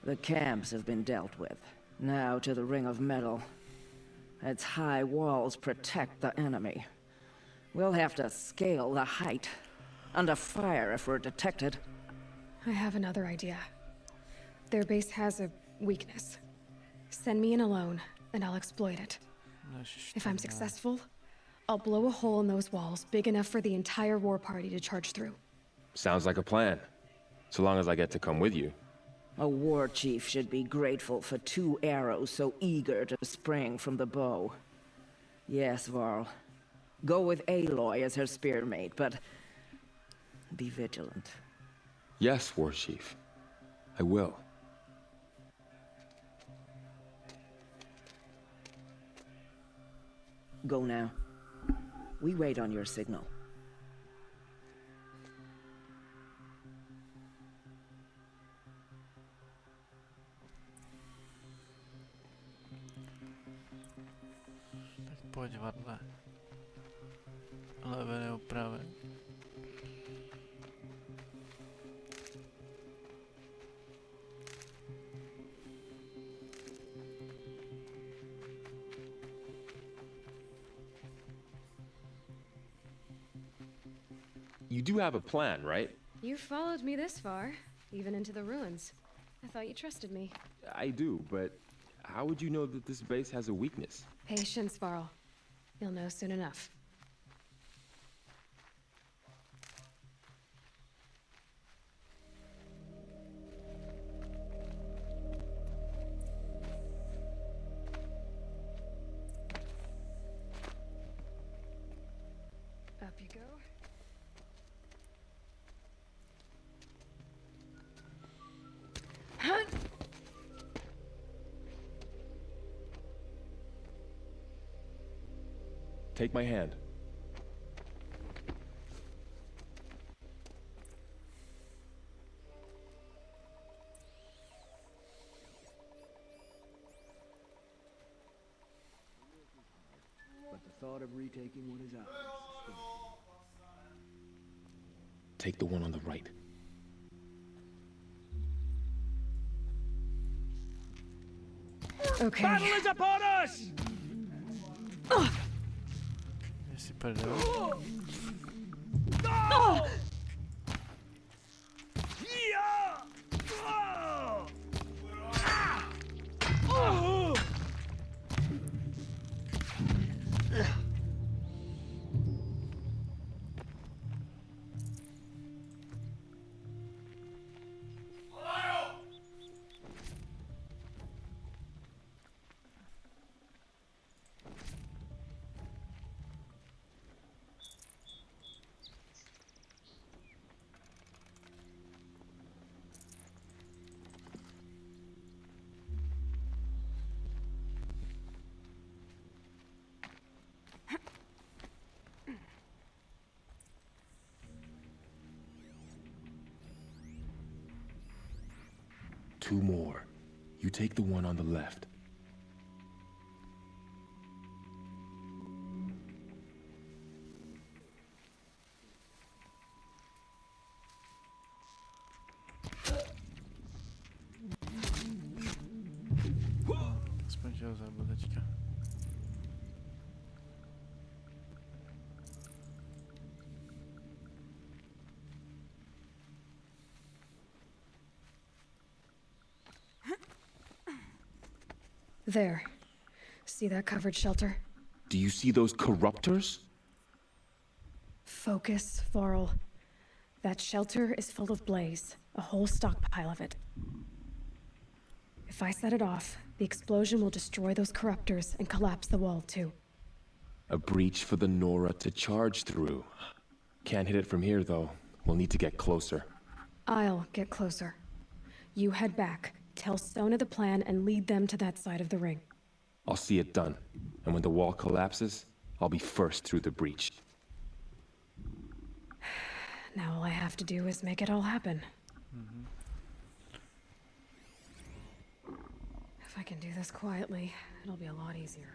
The camps have been dealt with. Now to the Ring of Metal. Its high walls protect the enemy. We'll have to scale the height. Under fire if we're detected. I have another idea. Their base has a weakness. Send me in alone, and I'll exploit it. If I'm successful, I'll blow a hole in those walls big enough for the entire war party to charge through. Sounds like a plan. So long as I get to come with you. A war chief should be grateful for 2 arrows so eager to spring from the bow. Yes, Varl. Go with Aloy as her spearmate, but be vigilant. Yes, War Chief. I will. Go now. We wait on your signal. Tak pojď, Varle. Level je upraven. You do have a plan, right? You followed me this far, even into the ruins. I thought you trusted me. I do, but how would you know that this base has a weakness? Patience, Varl. You'll know soon enough. Up you go. Take my hand. But the thought of retaking what is ours. Take the one on the right. Okay. Battle is upon us! Jestli prdel. 2 more. You take the one on the left. Aspoň, že ho zabil teďka. There. See that covered shelter? Do you see those corruptors? Focus, Vorl. That shelter is full of blaze, a whole stockpile of it. If I set it off, the explosion will destroy those corruptors and collapse the wall too. A breach for the Nora to charge through. Can't hit it from here though. We'll need to get closer. I'll get closer. You head back, tell Sona the plan, and lead them to that side of the ring. I'll see it done. And when the wall collapses, I'll be first through the breach. Now all I have to do is make it all happen. If I can do this quietly, it'll be a lot easier.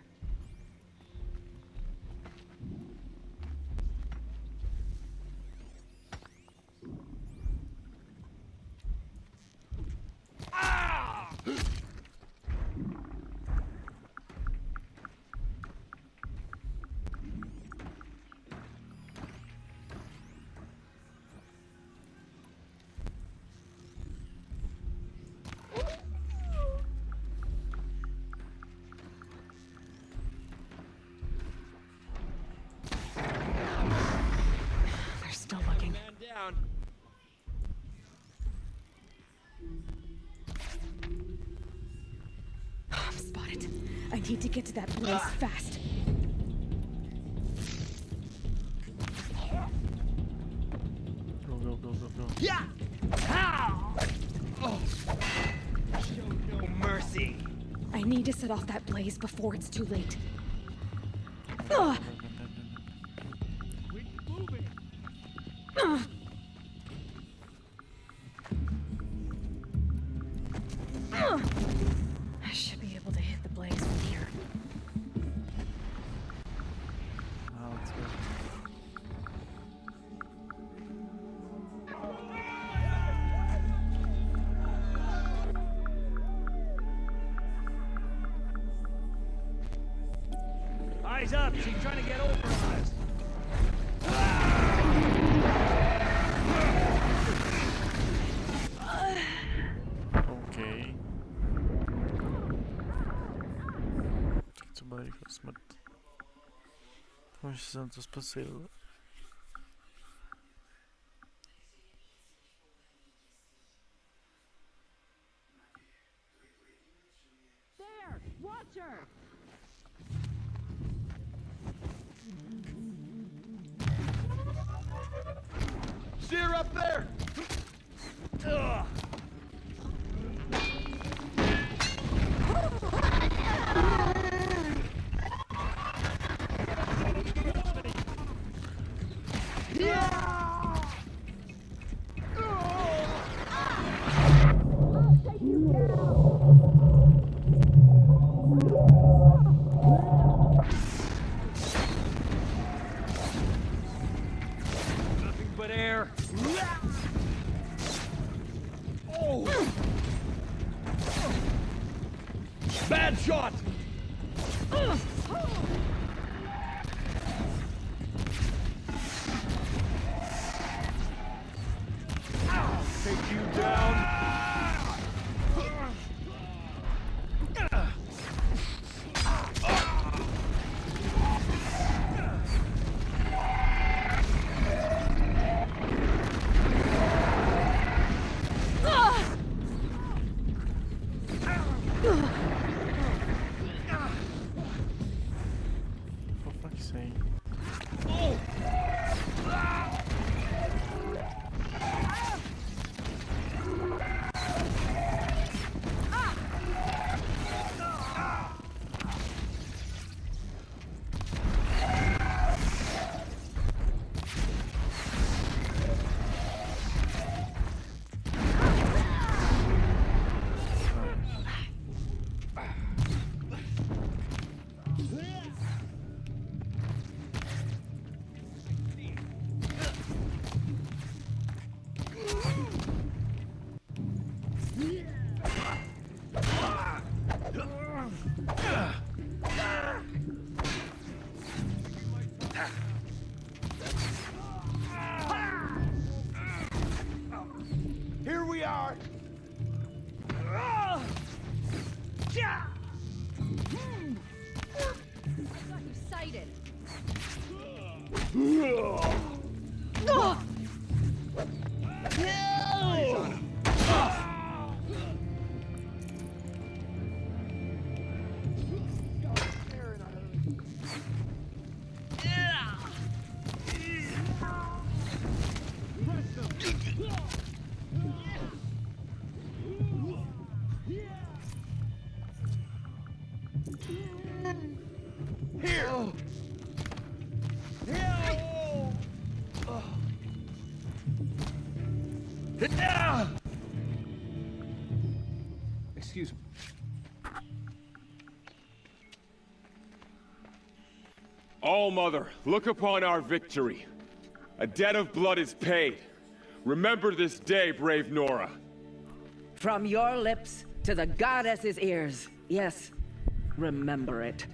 They're still looking. I'm spotted. I need to get to that blaze fast. Go, go, go, go, go. Yeah! How? Oh. Show no mercy. I need to set off that blaze before it's too late. Ugh. Ugh. Ugh. I should be able to hit the blaze from here. Let's go. Eyes up, she's trying to get over us. Okay. Tak to byla rychlá smrt. Už jsem to spasil. There! Watch her! See her up there! Ugh. Nothing but air. Oh! Bad shot! I'll take you down. For fuck's sake. Oh! Fight it! Excuse me. All-Mother, look upon our victory. A debt of blood is paid. Remember this day, brave Nora. From your lips to the goddess's ears. Yes, remember it.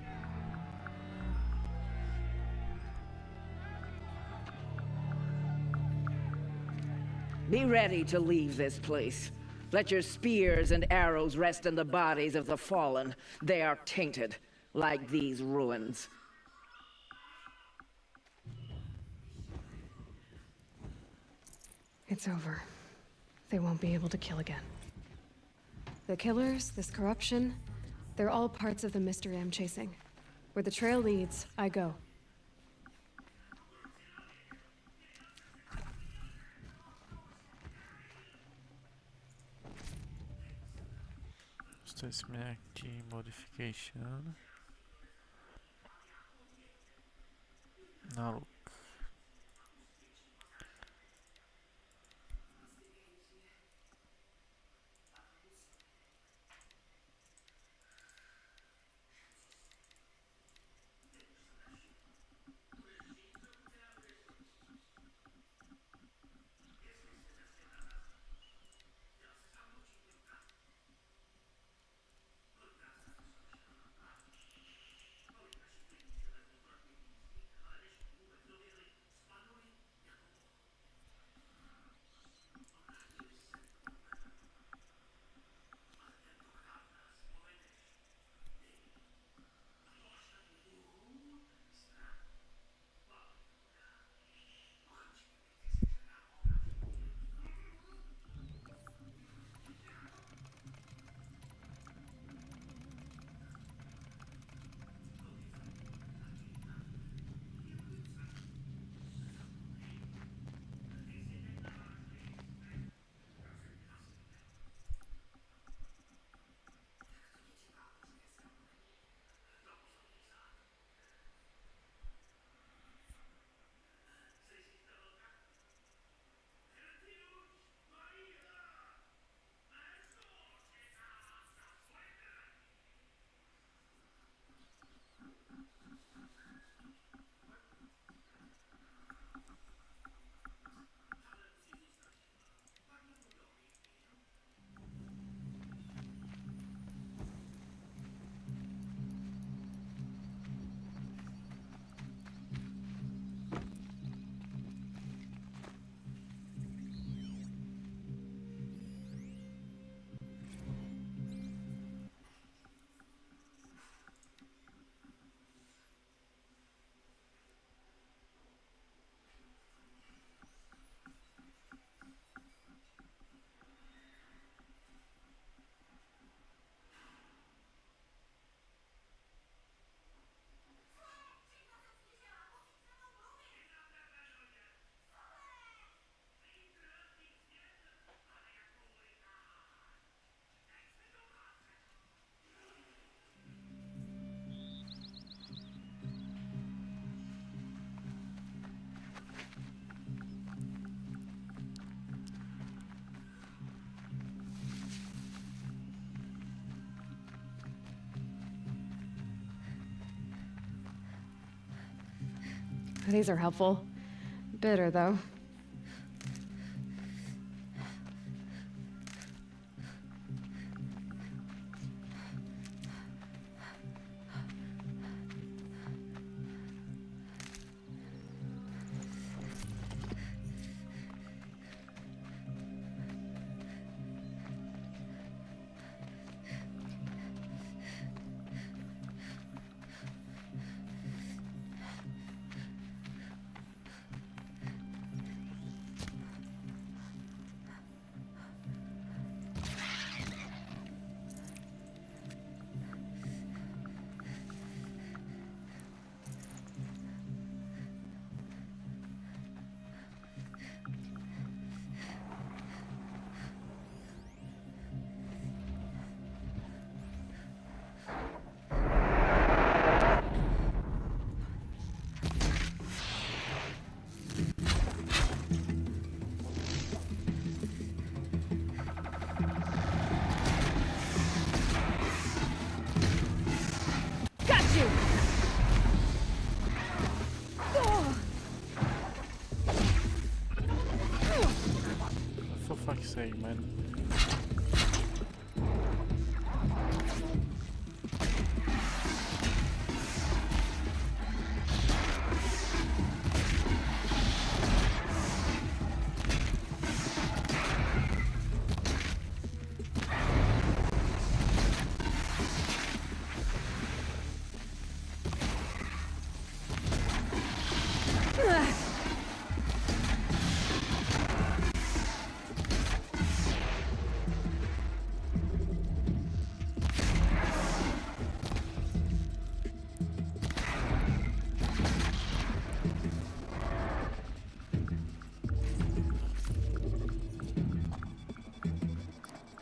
Be ready to leave this place. Let your spears and arrows rest in the bodies of the fallen. They are tainted, like these ruins. It's over. They won't be able to kill again. The killers, this corruption, they're all parts of the mystery I'm chasing. Where the trail leads, I go. To jest nějaký modification. Na luk. These are helpful. Bitter, though. Amen.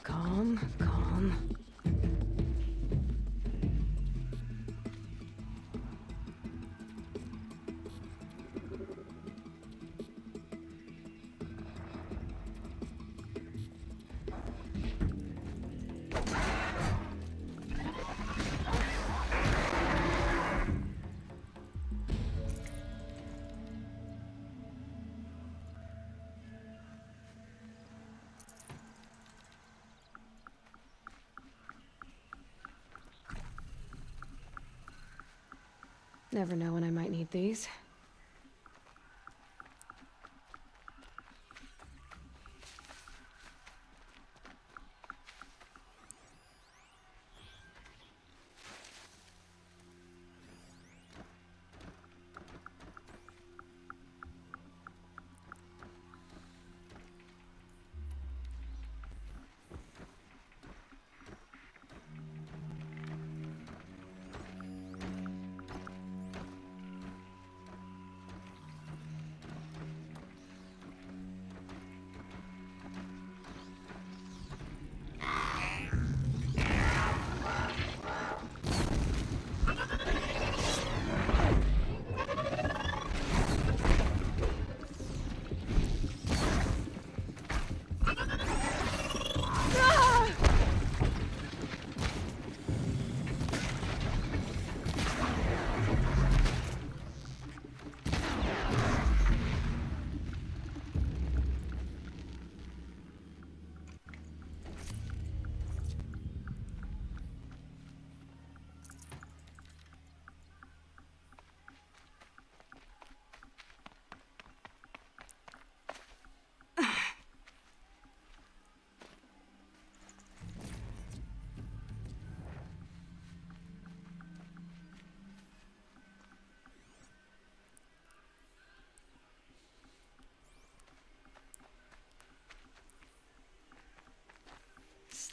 Calm, calm. Never know when I might need these.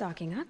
Stocking up.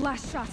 Last shot.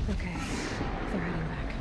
Okay, they're heading back.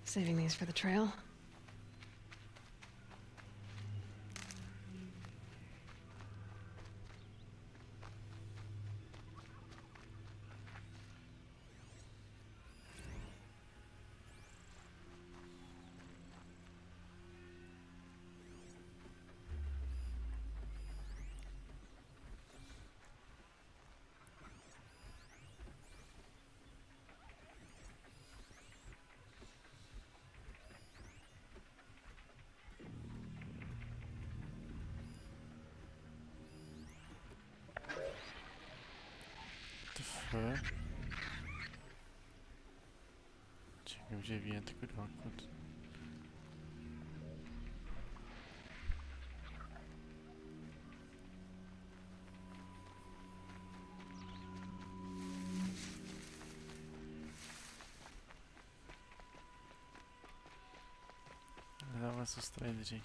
Saving these for the trail. Nemůže vyjet jako dálku. Dáme se strajdři.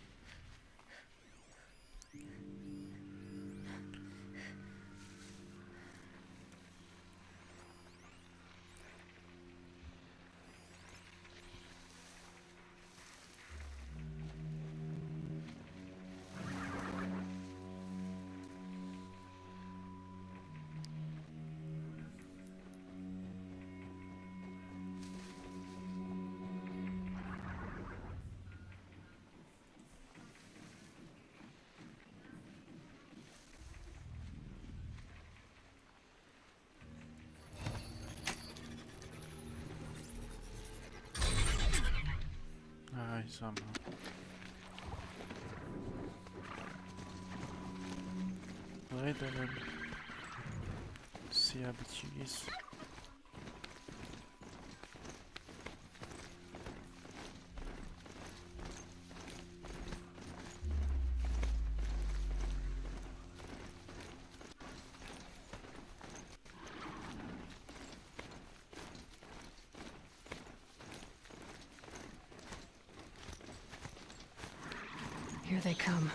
Aj, sama. Wait a minute. See how the cheese. Here they come.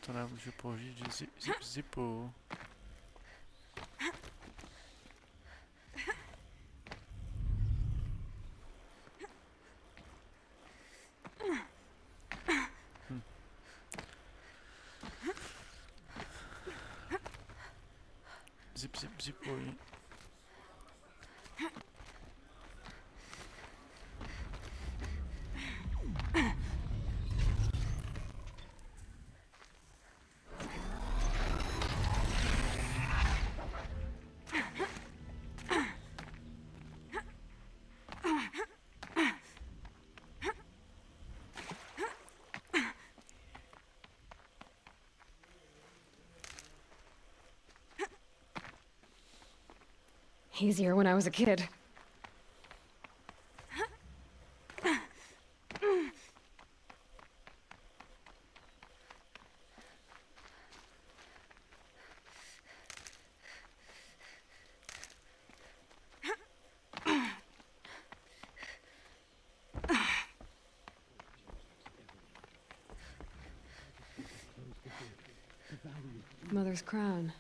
To nemůžu použít zipu. Zipuj. Easier when I was a kid. Mother's crown.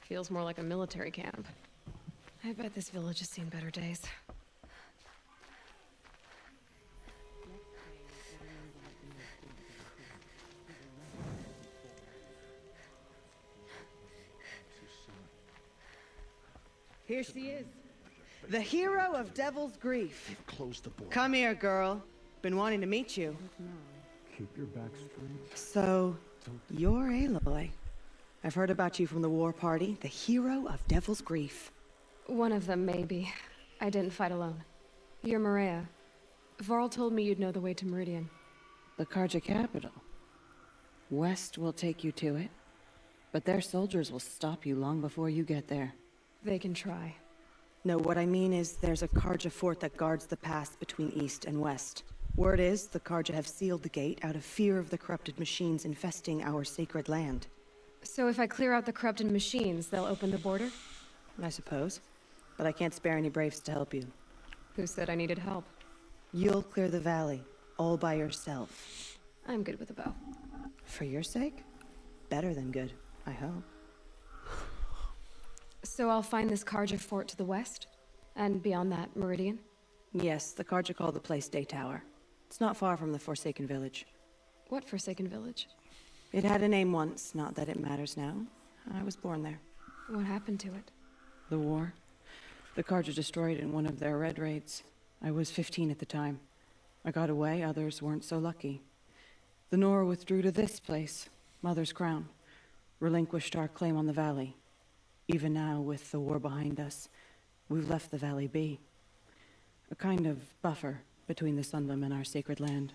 Feels more like a military camp. I bet this village has seen better days. Here she is. The hero of Devil's Grief. Close the door. Come here, girl. Been wanting to meet you. Keep your back straight. So, you're Aloy. I've heard about you from the war party, the hero of Devil's Grief. One of them, maybe. I didn't fight alone. You're Maria. Varl told me you'd know the way to Meridian. The Karja capital. West will take you to it, but their soldiers will stop you long before you get there. They can try. No, what I mean is there's a Karja fort that guards the pass between east and west. Word is, the Karja have sealed the gate out of fear of the corrupted machines infesting our sacred land. So if I clear out the corrupted machines, they'll open the border? I suppose. But I can't spare any braves to help you. Who said I needed help? You'll clear the valley, all by yourself. I'm good with a bow. For your sake? Better than good, I hope. So I'll find this Karja fort to the west? And beyond that, Meridian? Yes, the Karja call the place Day Tower. It's not far from the Forsaken Village. What Forsaken Village? It had a name once, not that it matters now. I was born there. What happened to it? The war. The Karja destroyed it in one of their red raids. I was 15 at the time. I got away, others weren't so lucky. The Nora withdrew to this place, Mother's Crown. Relinquished our claim on the valley. Even now, with the war behind us, we've left the valley be. A kind of buffer between the Sunlim and our sacred land.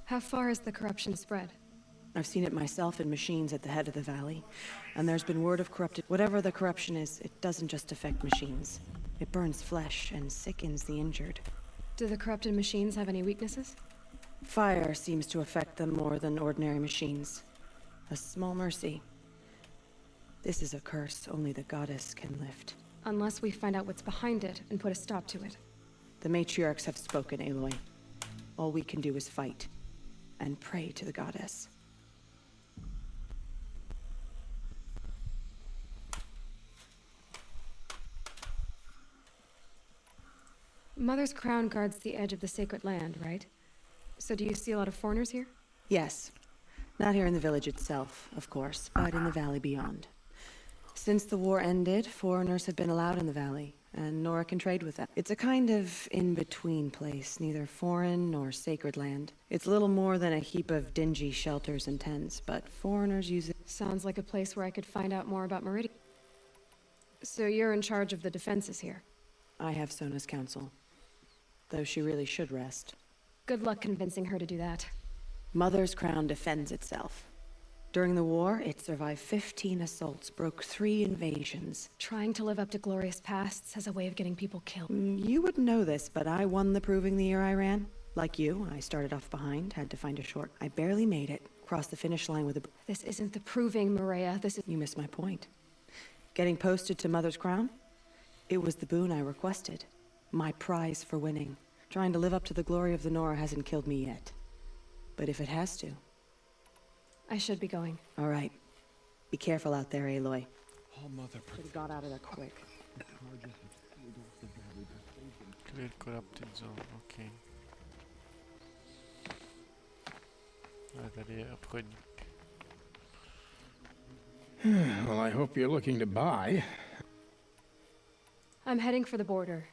How far has the corruption spread? I've seen it myself in machines at the head of the valley, and there's been word of corrupted. Whatever the corruption is, it doesn't just affect machines. It burns flesh and sickens the injured. Do the corrupted machines have any weaknesses? Fire seems to affect them more than ordinary machines. A small mercy. This is a curse only the goddess can lift. Unless we find out what's behind it and put a stop to it. The matriarchs have spoken, Aloy. All we can do is fight. And pray to the goddess. Mother's Crown guards the edge of the sacred land, right? So do you see a lot of foreigners here? Yes. Not here in the village itself, of course, but in the valley beyond. Since the war ended, foreigners have been allowed in the valley, and Nora can trade with them. It's a kind of in-between place, neither foreign nor sacred land. It's little more than a heap of dingy shelters and tents, but foreigners use it. Sounds like a place where I could find out more about Meridian. So you're in charge of the defenses here? I have Sona's counsel. Though she really should rest. Good luck convincing her to do that. Mother's Crown defends itself. During the war, it survived 15 assaults, broke 3 invasions. Trying to live up to glorious pasts as a way of getting people killed. You wouldn't know this, but I won the proving the year I ran. Like you, I started off behind, had to find a short. I barely made it, crossed the finish line with a... This isn't the proving, Maria. This is... You missed my point. Getting posted to Mother's Crown? It was the boon I requested. My prize for winning. Trying to live up to the glory of the Nora hasn't killed me yet. But if it has to... I should be going. All right. Be careful out there, Aloy. Oh, Mother... Could've got out of there quick. Clear corrupted zone, okay. A tady je obchodník. Well, I hope you're looking to buy. I'm heading for the border.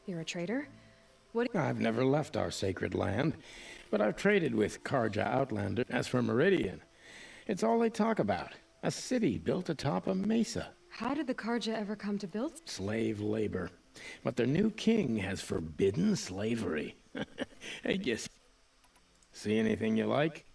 You're a trader? What? I've never left our sacred land, but I've traded with Karja Outlander. As for Meridian, it's all they talk about. A city built atop a mesa. How did the Karja ever come to build? Slave labor. But their new king has forbidden slavery. I guess. See anything you like?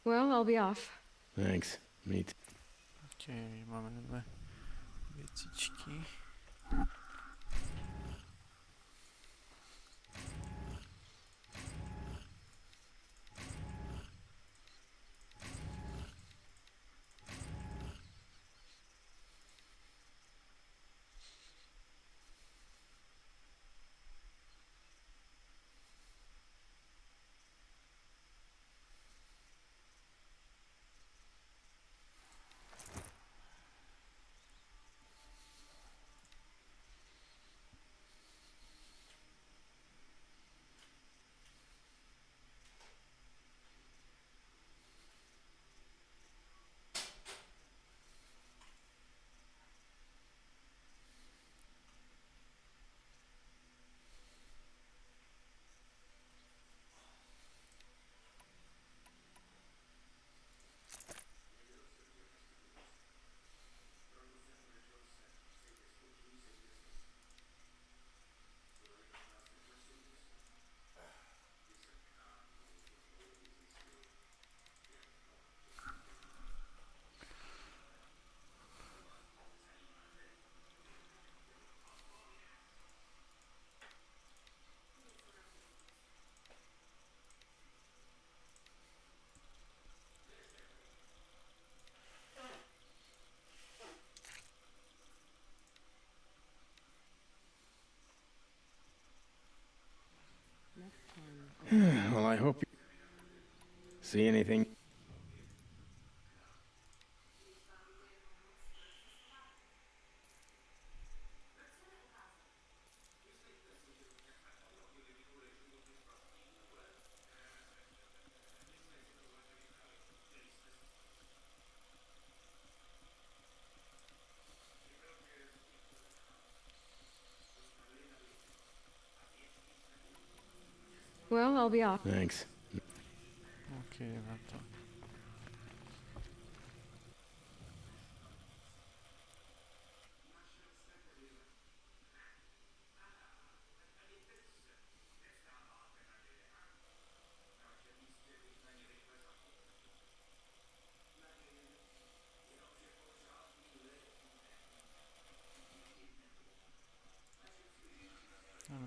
Well, I'll be off. Thanks. Me too. Okay, máme nové věcičky. Well, I hope you see anything. Well, I'll be off. Thanks. Okay, jdeme to.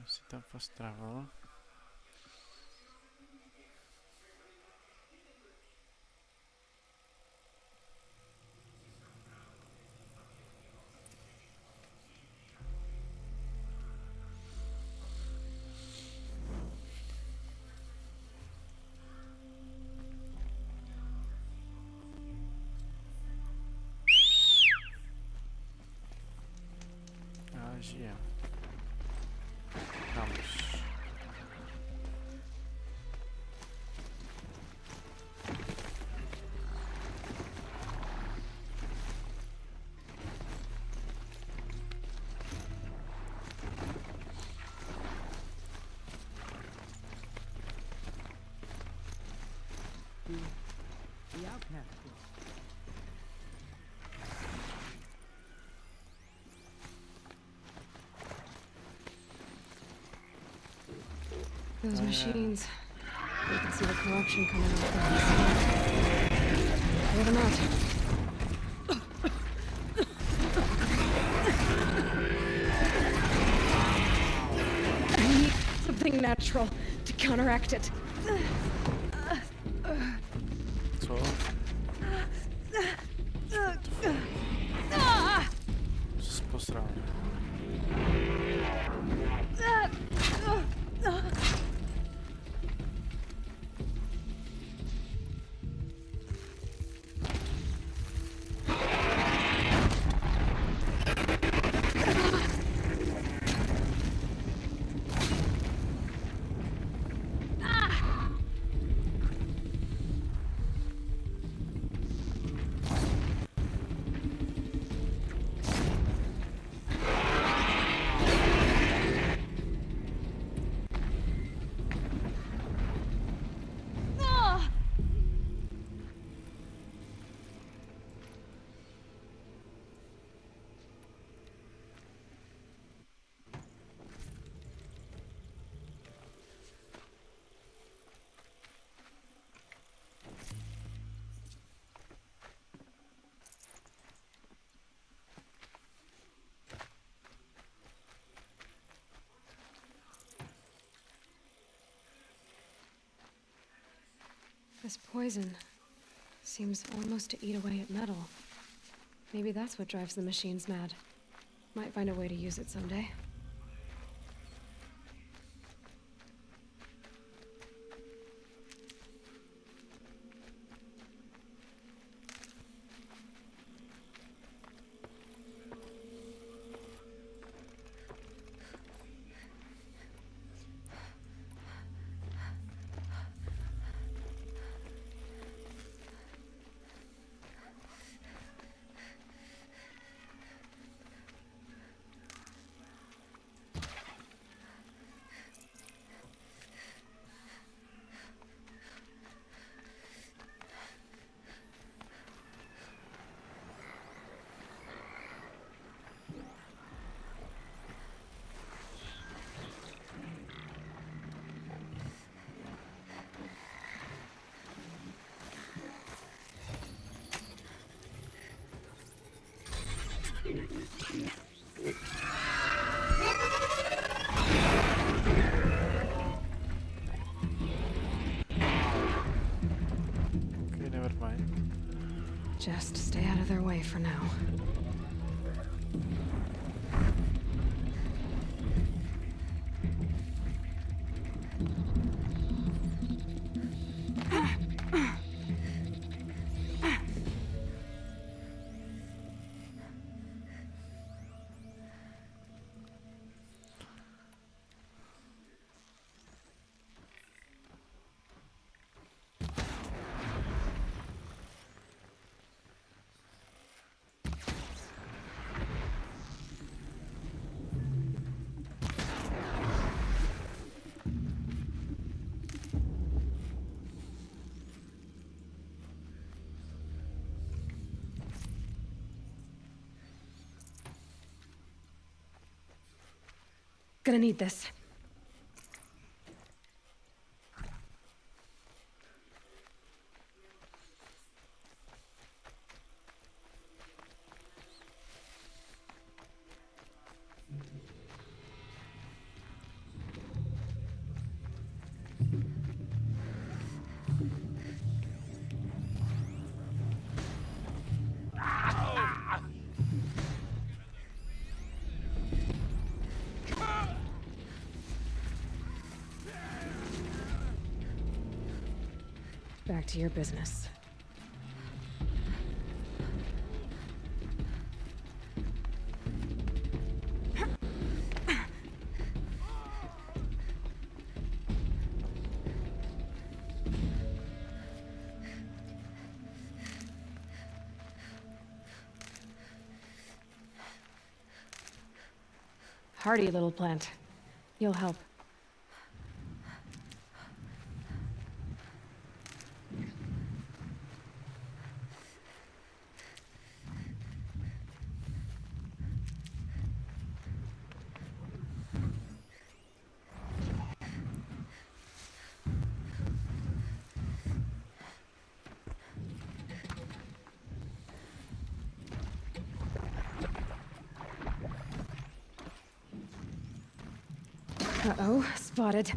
si tam fast travel. Žije. Tam už. The outcast. Those machines. You can see the corruption coming off them. Pull them out. I need something natural to counteract it. Co? Jsi posral. This poison seems almost to eat away at metal. Maybe that's what drives the machines mad. Might find a way to use it someday. Okay, never mind. Just stay out of their way for now. Gonna need this. Back to your business. Hardy little plant. You'll help. Uh-oh, spotted.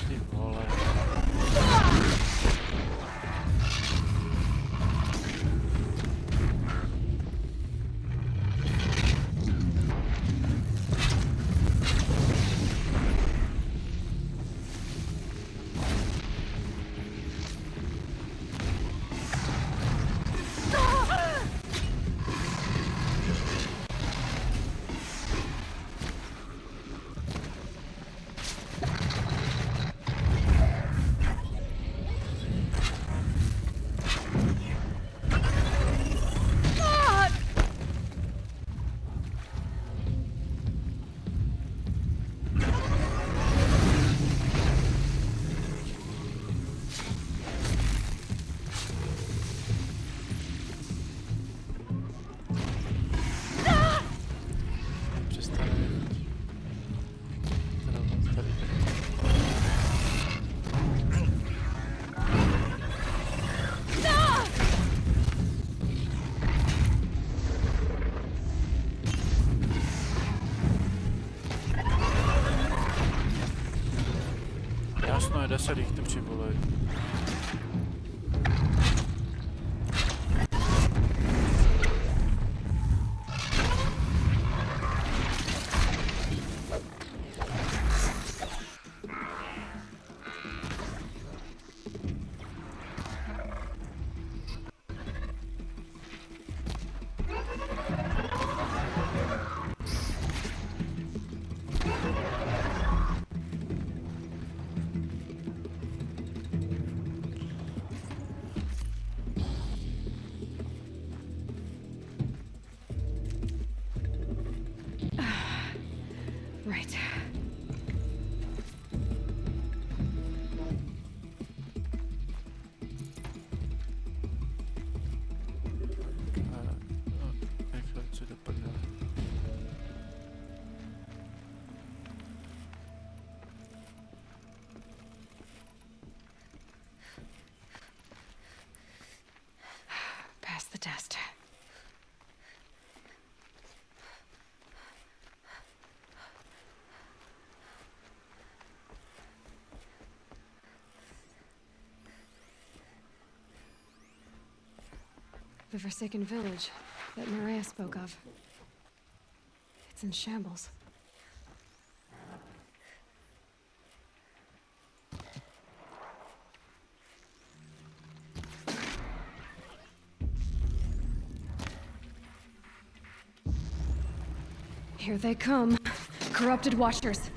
Ty vole. Jasno je 10 jich ty přivolej. Right. Co do prdele. Pass the test. The Forsaken Village that Maria spoke of. It's in shambles. Here they come. Corrupted Watchers.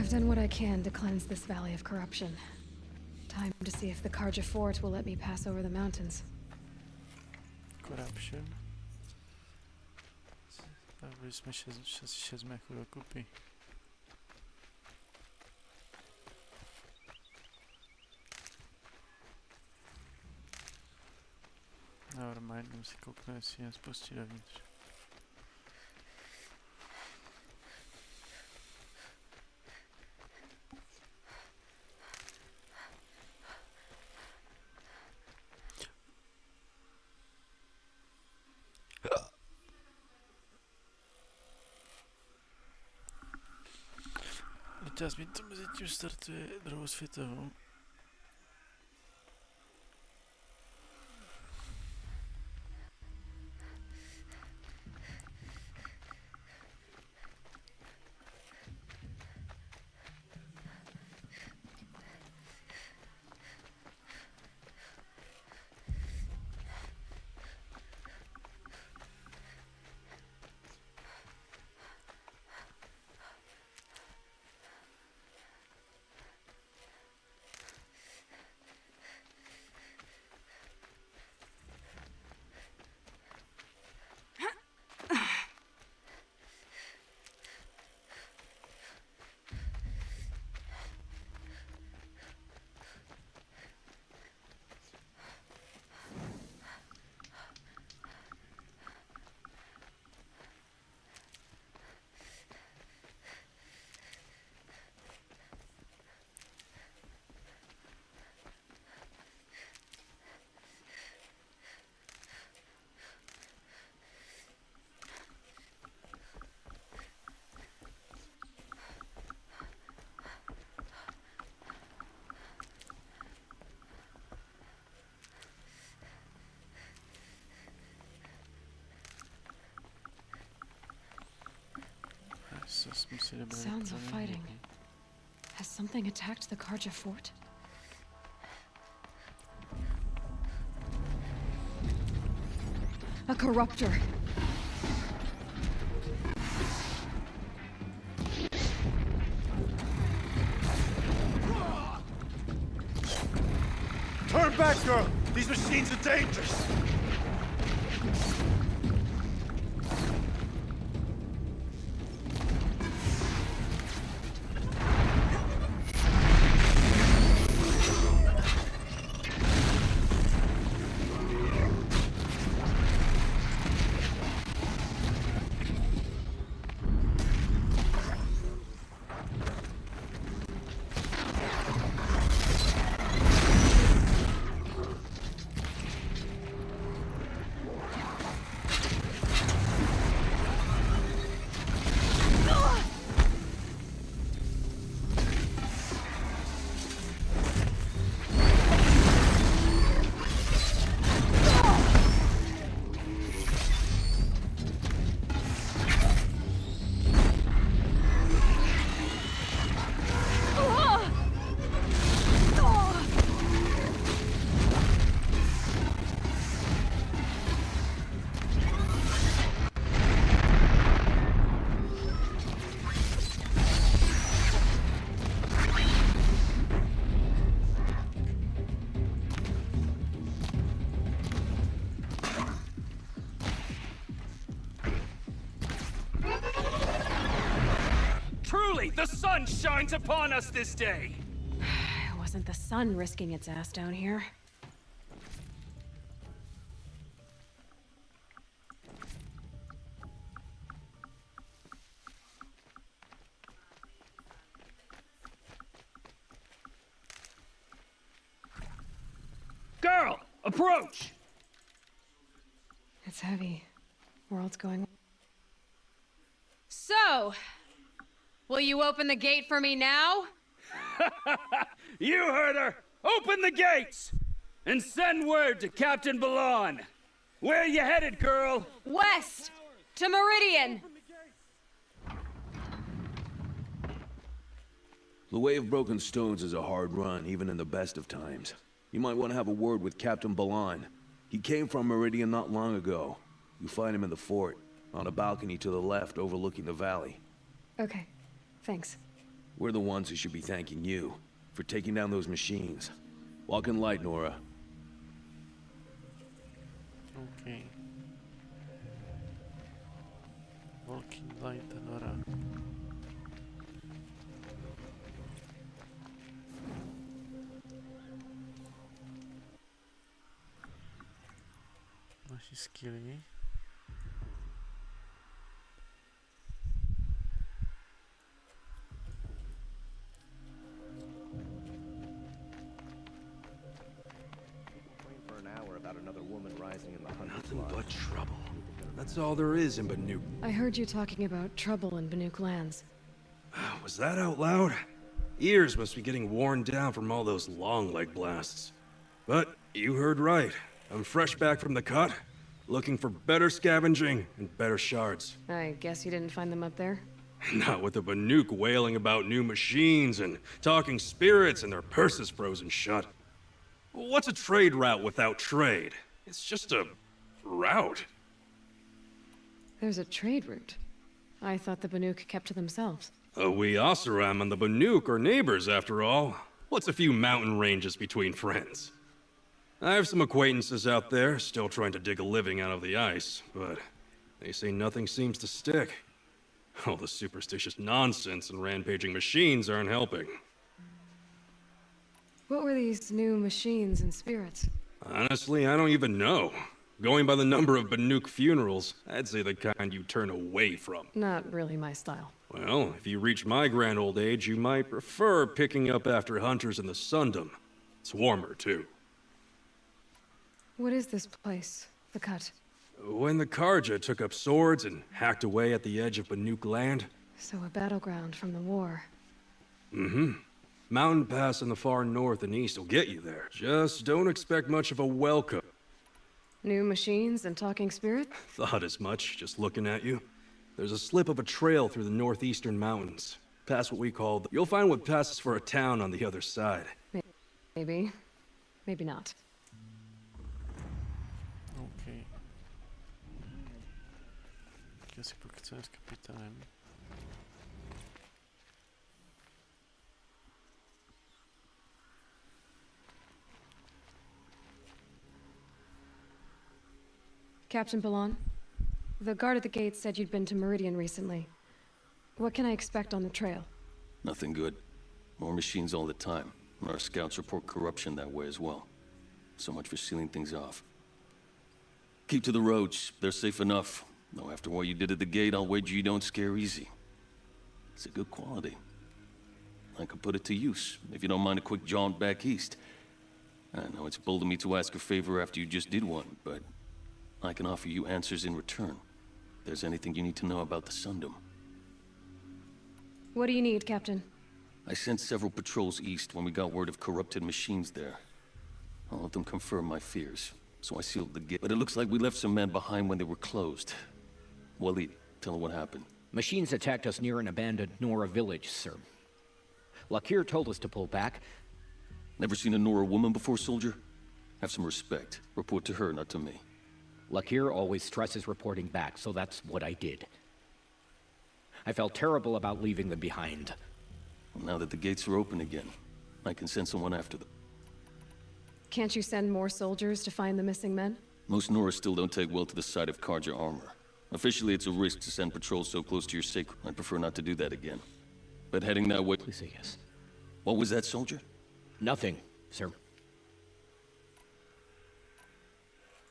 I've done what I can to cleanse this valley of corruption. Time to see if the Karja fort will let me pass over the mountains. Corruption. Aby jsme šezme dokupy. Normálně jdem si kouknout, jestli nás pustí dovnitř. Čas mi to mezi tím startuje druhou světovou. Sounds of fighting. Has something attacked the Karja fort? A corruptor. Turn back, girl! These machines are dangerous! The sun shines upon us this day! It wasn't the sun risking its ass down here. Girl, approach! It's heavy. World's going... So... will you open the gate for me now? You heard her! Open the gates! And send word to Captain Balon. Where you headed, girl? West! To Meridian! The Way of Broken Stones is a hard run, even in the best of times. You might want to have a word with Captain Balon. He came from Meridian not long ago. You find him in the fort, on a balcony to the left overlooking the valley. Okay. Thanks. We're the ones who should be thanking you for taking down those machines. Walk in light, Nora. Okay. Walking light, Nora. Naši skilly. For an hour about another woman rising in the Hunter's Nothing Lodge. but trouble. That's all there is in Banuk. I heard you talking about trouble in Banuk lands. Was that out loud? Ears must be getting worn down from all those long leg blasts. But you heard right. I'm fresh back from the cut, looking for better scavenging and better shards. I guess you didn't find them up there? Not with the Banuk wailing about new machines and talking spirits and their purses frozen shut. What's a trade route without trade? It's just a route. There's a trade route. I thought the Banuk kept to themselves. We Oseram and the Banuk are neighbors, after all. What's a few mountain ranges between friends? I have some acquaintances out there, still trying to dig a living out of the ice, but they say nothing seems to stick. All the superstitious nonsense and rampaging machines aren't helping. What were these new machines and spirits? Honestly, I don't even know. Going by the number of Banuk funerals, I'd say the kind you turn away from. Not really my style. Well, if you reach my grand old age, you might prefer picking up after hunters in the Sundom. It's warmer, too. What is this place? The Cut? When the Karja took up swords and hacked away at the edge of Banuk land. So a battleground from the war. Mm-hmm. Mountain Pass in the far north and east will get you there. Just don't expect much of a welcome. New machines and talking spirit? Thought as much, just looking at you. There's a slip of a trail through the northeastern mountains. Past what we call the... You'll find what passes for a town on the other side. Maybe. Maybe not. Okay. Já si pokecáme s kapitánem. Captain Ballon, the guard at the gate said you'd been to Meridian recently. What can I expect on the trail? Nothing good. More machines all the time. And our scouts report corruption that way as well. So much for sealing things off. Keep to the roads. They're safe enough. Though after what you did at the gate, I'll wager you don't scare easy. It's a good quality. I could put it to use, if you don't mind a quick jaunt back east. I know it's bold of me to ask a favor after you just did one, but I can offer you answers in return. If there's anything you need to know about the Sundom. What do you need, Captain? I sent several patrols east when we got word of corrupted machines there. All of them confirmed my fears, so I sealed the gate. But it looks like we left some men behind when they were closed. Waleed, tell them what happened. Machines attacked us near an abandoned Nora village, sir. Lakir told us to pull back. Never seen a Nora woman before, soldier? Have some respect. Report to her, not to me. Lakir always stresses reporting back, so that's what I did. I felt terrible about leaving them behind. Well, now that the gates are open again, I can send someone after them. Can't you send more soldiers to find the missing men? Most Nora still don't take well to the sight of Karja armor. Officially, it's a risk to send patrols so close to your sacred. I'd prefer not to do that again. But heading that way... Please say yes. What was that, soldier? Nothing, sir.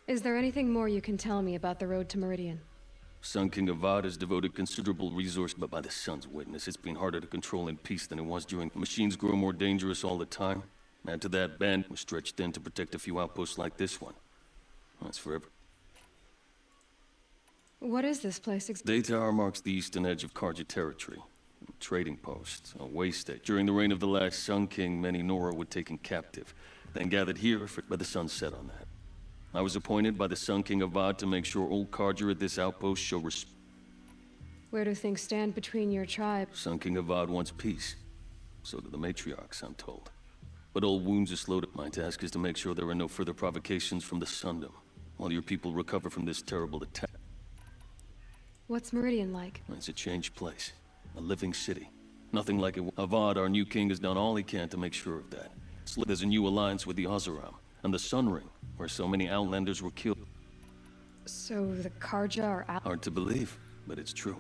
Is there anything more you can tell me about the road to Meridian? Sun King Avad has devoted considerable resource, but by the Sun's witness, it's been harder to control in peace than it was during... Machines grow more dangerous all the time. Add to that, band was stretched thin to protect a few outposts like this one. That's forever. What is this place exactly? Daytower marks the eastern edge of Karja territory. A trading post, a way state. During the reign of the last Sun King, many Nora were taken captive, then gathered here but the sun set on that. I was appointed by the Sun King Avad to make sure old Karja at this outpost show respect. Where do things stand between your tribe? Sun King Avad wants peace. So do the matriarchs, I'm told. But old wounds are slow to... My task is to make sure there are no further provocations from the Sundom, while your people recover from this terrible attack. What's Meridian like? It's a changed place. A living city. Nothing like it. Avad, our new king, has done all he can to make sure of that. There's a new alliance with the Oseram, and the Sun Ring, where so many Outlanders were killed. So the Karja are out. Hard to believe, but it's true.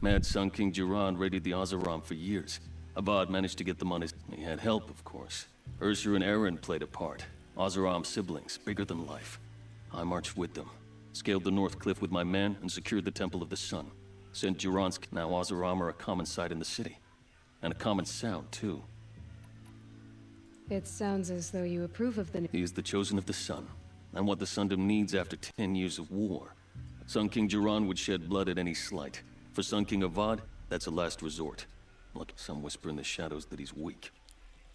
Mad Sun King Jiran raided the Oseram for years. Avad managed to get them on his... He had help, of course. Ursur and Eren played a part. Oseram siblings, bigger than life. I marched with them, scaled the North Cliff with my men, and secured the Temple of the Sun. Sent Jiran's... Now Oseram are a common sight in the city. And a common sound, too. It sounds as though you approve of the... He is the chosen of the Sun, and what the Sundom needs after 10 years of war. Sun King Jiran would shed blood at any slight. For Sun King Avad, that's a last resort. Look, some whisper in the shadows that he's weak.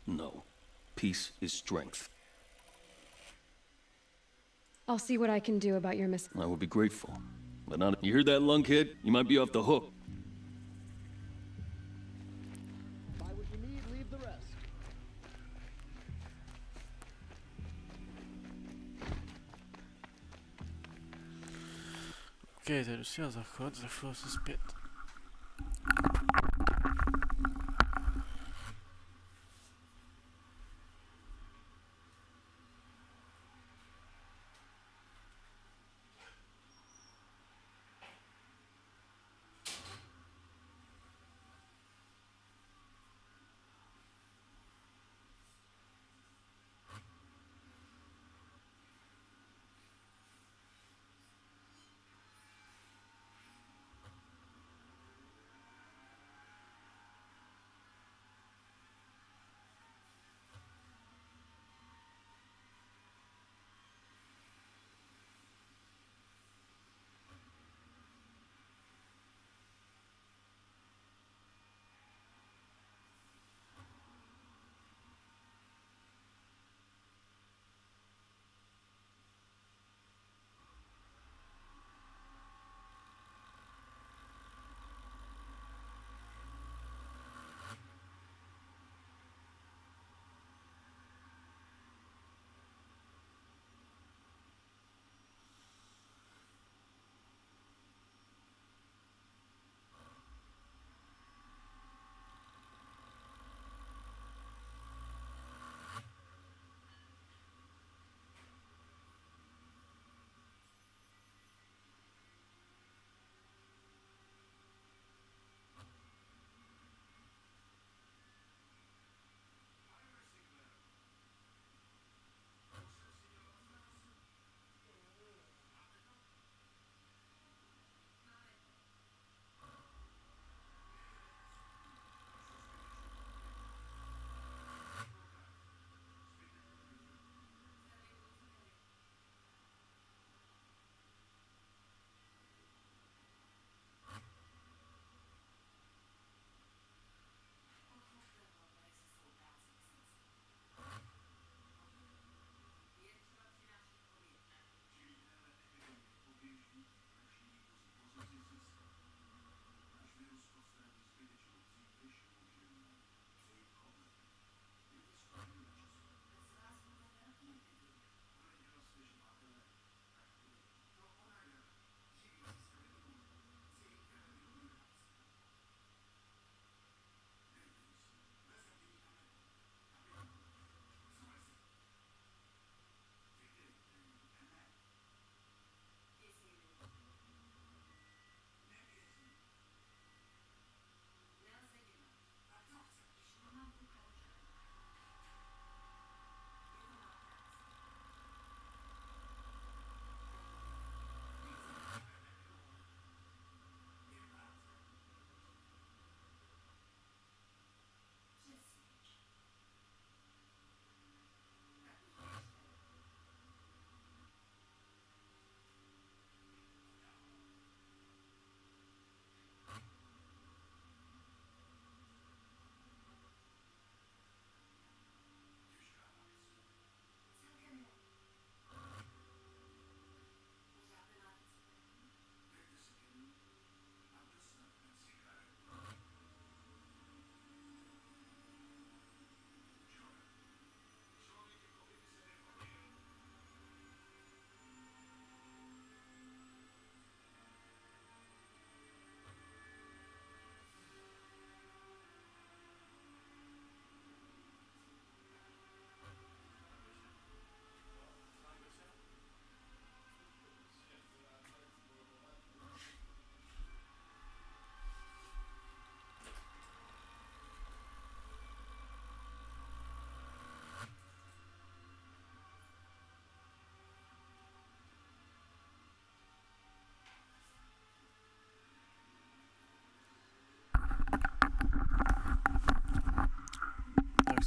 No. Peace is strength. I'll see what I can do about your I would be grateful. But not... You hear that, lunkhead? You might be off the hook. Buy what you need, leave the rest. OK, tady si já zachod se zpět.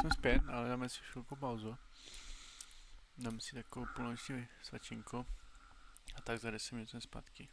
jsme zpět, ale dáme si chvilku pauzu. Dáme si takovou půlnoční svačinku. A tak za 10 minut jsme zpátky.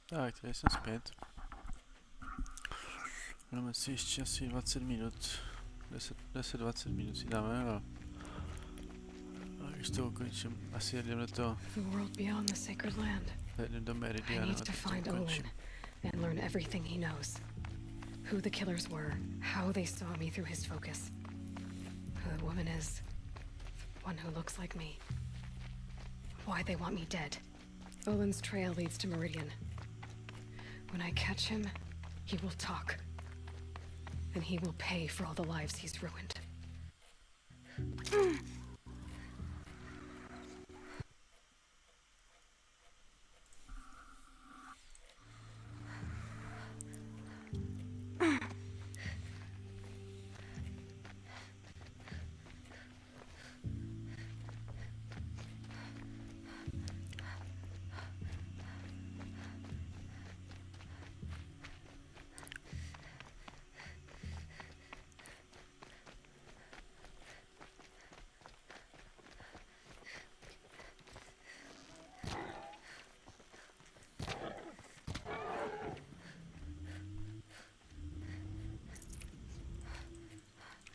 Tak, tady jsem zpět. Máme si ještě asi 20 minut. 10-20 minut si dáme a když to ukončím, asi jedeme to. The world beyond the sacred land. Jedeme do I Meridiana need a to teď to find Owen ukončím. and learn everything he knows. Who the killers were, how they saw me through his focus. Who the woman is, the one who looks like me. Why they want me dead. Owen's trail leads to Meridian. When I catch him, he will talk. And he will pay for all the lives he's ruined.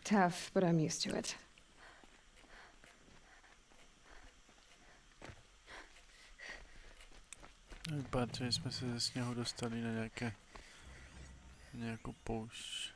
Tough, but I'm used to it. Vypadá, že jsme se ze sněhu dostali na nějakou poušť.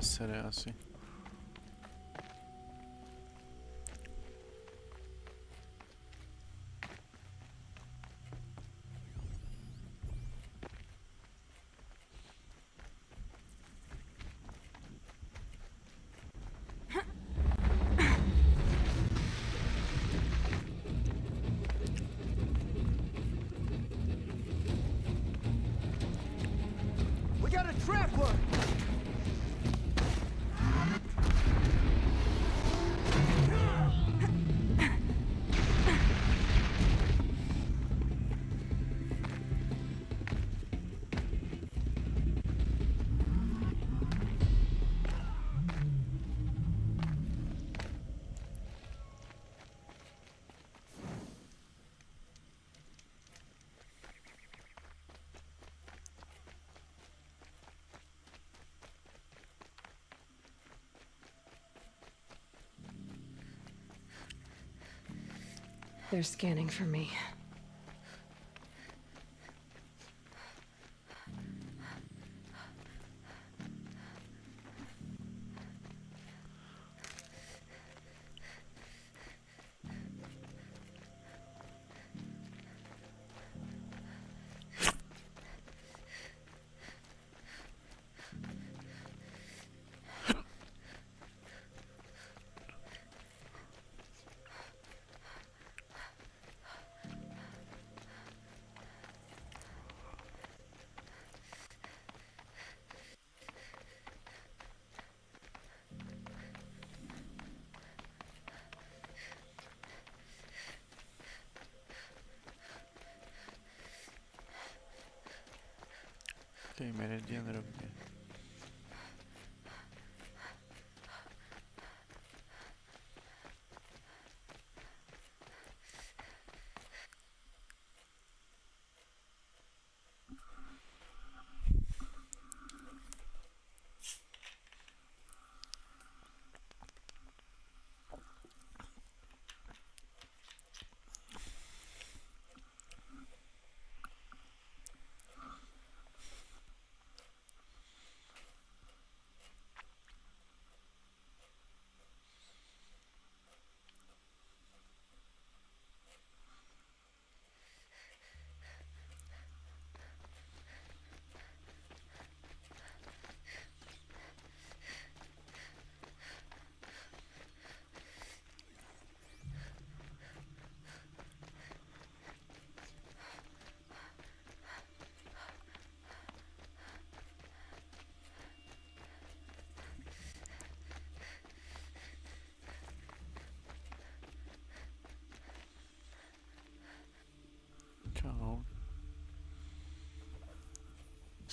Sere asi. We got a traveler! They're scanning for me. Ty Meridian rovně.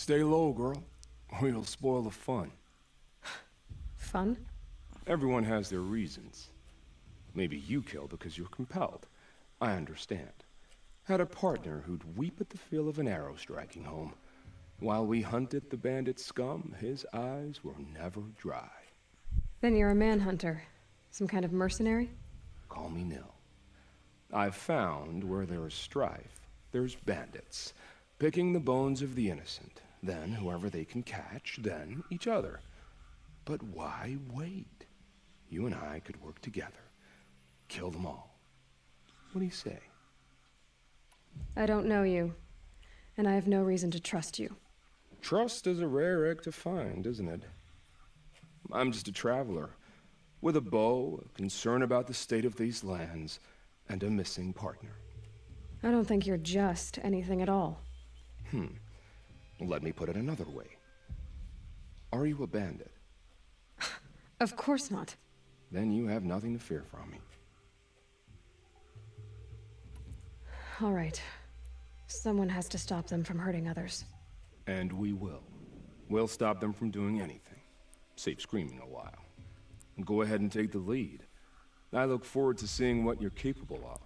Stay low, girl, or you'll spoil the fun. Fun? Everyone has their reasons. Maybe you kill because you're compelled. I understand. Had a partner who'd weep at the feel of an arrow striking home. While we hunted the bandit scum, his eyes were never dry. Then you're a manhunter. Some kind of mercenary? Call me Nil. I've found where there is strife, there's bandits, picking the bones of the innocent, then whoever they can catch, then each other. But why wait? You and I could work together. Kill them all. What do you say? I don't know you, and I have no reason to trust you. Trust is a rare egg to find, isn't it? I'm just a traveler, with a bow, a concern about the state of these lands, and a missing partner. I don't think you're just anything at all. Let me put it another way. Are you a bandit? Of course not. Then you have nothing to fear from me. All right. Someone has to stop them from hurting others. And we will. We'll stop them from doing anything. Save screaming a while. Go ahead and take the lead. I look forward to seeing what you're capable of.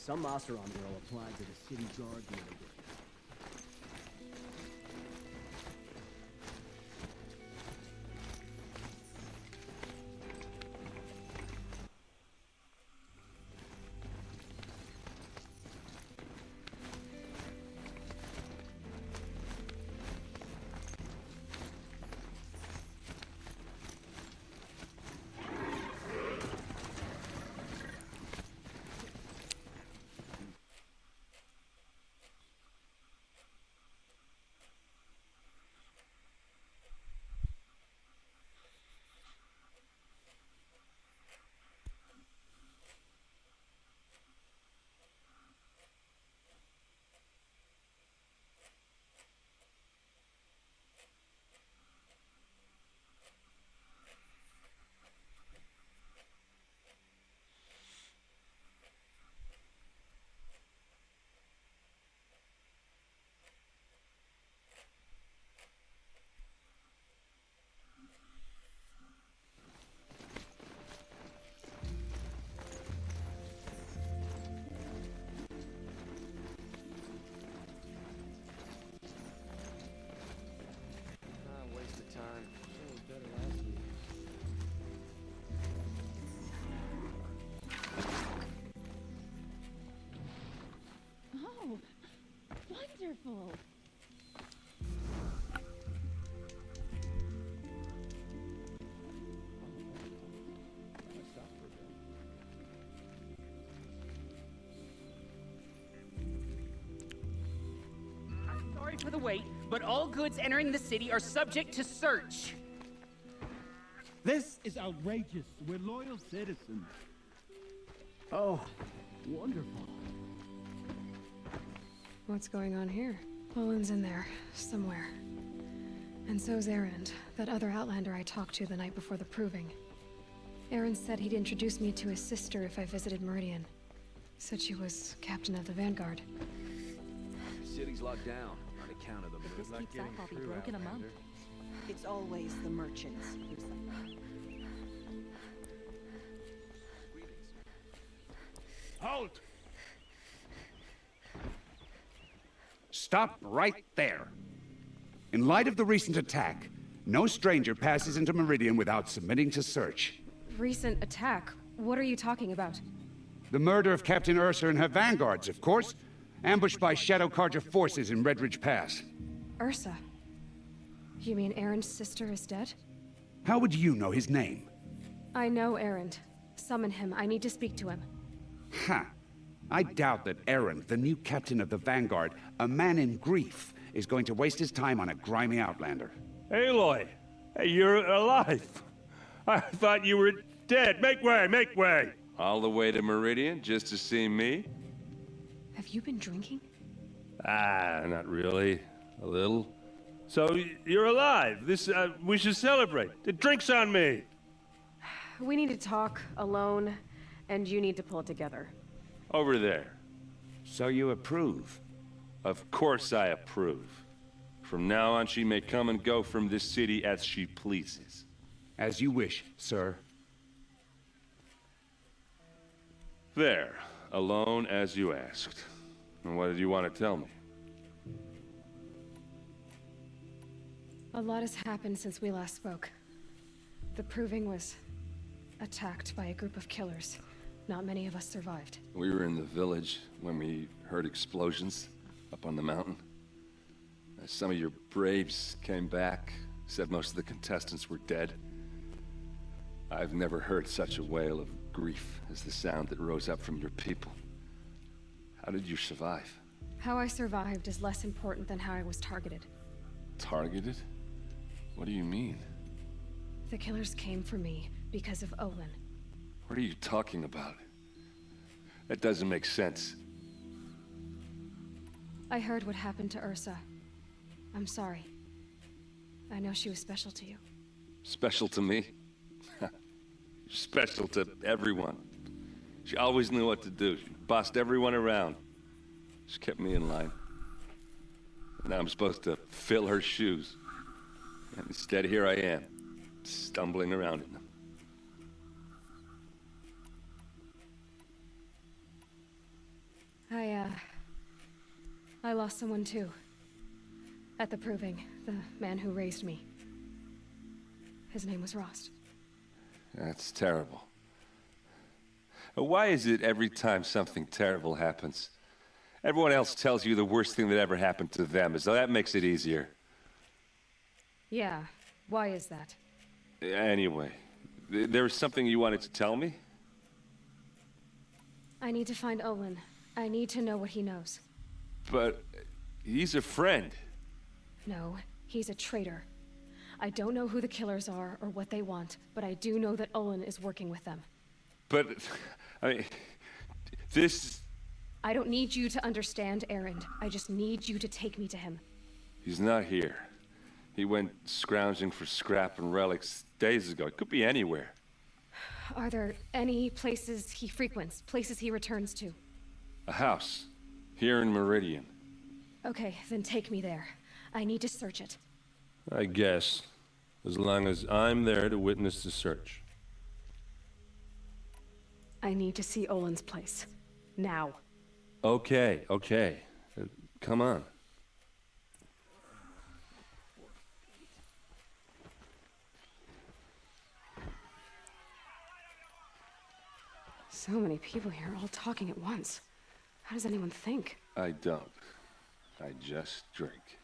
Some Oseram girl applied to the city guard the other day. Wonderful. Sorry for the wait, but all goods entering the city are subject to search. This is outrageous. We're loyal citizens. Oh, wonderful. What's going on here? Olin's in there, somewhere. And so's Erend, that other Outlander I talked to the night before the proving. Erend said he'd introduce me to his sister if I visited Meridian. Said she was captain of the Vanguard. The city's locked down on account of the move. If this keeps up, I'll be broke in a month. It's always the merchants who suffer. Halt! Stop right there. In light of the recent attack, no stranger passes into Meridian without submitting to search. Recent attack? What are you talking about? The murder of Captain Ursa and her vanguards, of course. Ambushed by Shadow Carja forces in Redridge Pass. Ursa? You mean Erend's sister is dead? How would you know his name? I know Erend. Summon him. I need to speak to him. Ha! I doubt that Erend, the new captain of the Vanguard, a man in grief, is going to waste his time on a grimy outlander. Aloy! Hey, you're alive! I thought you were dead. Make way, make way! All the way to Meridian just to see me? Have you been drinking? Ah, not really. A little. So, you're alive. We should celebrate. The drink's on me! We need to talk, alone, and you need to pull it together. Over there. So you approve? Of course I approve. From now on, she may come and go from this city as she pleases. As you wish, sir. There. Alone as you asked. And what did you want to tell me? A lot has happened since we last spoke. The Proving was attacked by a group of killers. Not many of us survived. We were in the village when we heard explosions up on the mountain. Some of your braves came back, said most of the contestants were dead. I've never heard such a wail of grief as the sound that rose up from your people. How did you survive? How I survived is less important than how I was targeted. Targeted? What do you mean? The killers came for me because of Olin. What are you talking about? That doesn't make sense. I heard what happened to Ursa. I'm sorry. I know she was special to you. Special to me? Special to everyone. She always knew what to do. She bossed everyone around. She kept me in line. Now I'm supposed to fill her shoes. And instead, here I am, stumbling around in them. I lost someone too. At the Proving, the man who raised me. His name was Rost. That's terrible. Why is it every time something terrible happens, everyone else tells you the worst thing that ever happened to them, as though that makes it easier? Yeah, why is that? Anyway, there was something you wanted to tell me? I need to find Olin. I need to know what he knows. But he's a friend. No, he's a traitor. I don't know who the killers are or what they want, but I do know that Olin is working with them. But, I mean, this... I don't need you to understand Erend. I just need you to take me to him. He's not here. He went scrounging for scrap and relics days ago. It could be anywhere. Are there any places he frequents, places he returns to? A house. Here in Meridian. Okay, then take me there. I need to search it. I guess. As long as I'm there to witness the search. I need to see Olin's place. Now. Okay. Come on. So many people here, all talking at once. How does anyone think? I don't. I just drink.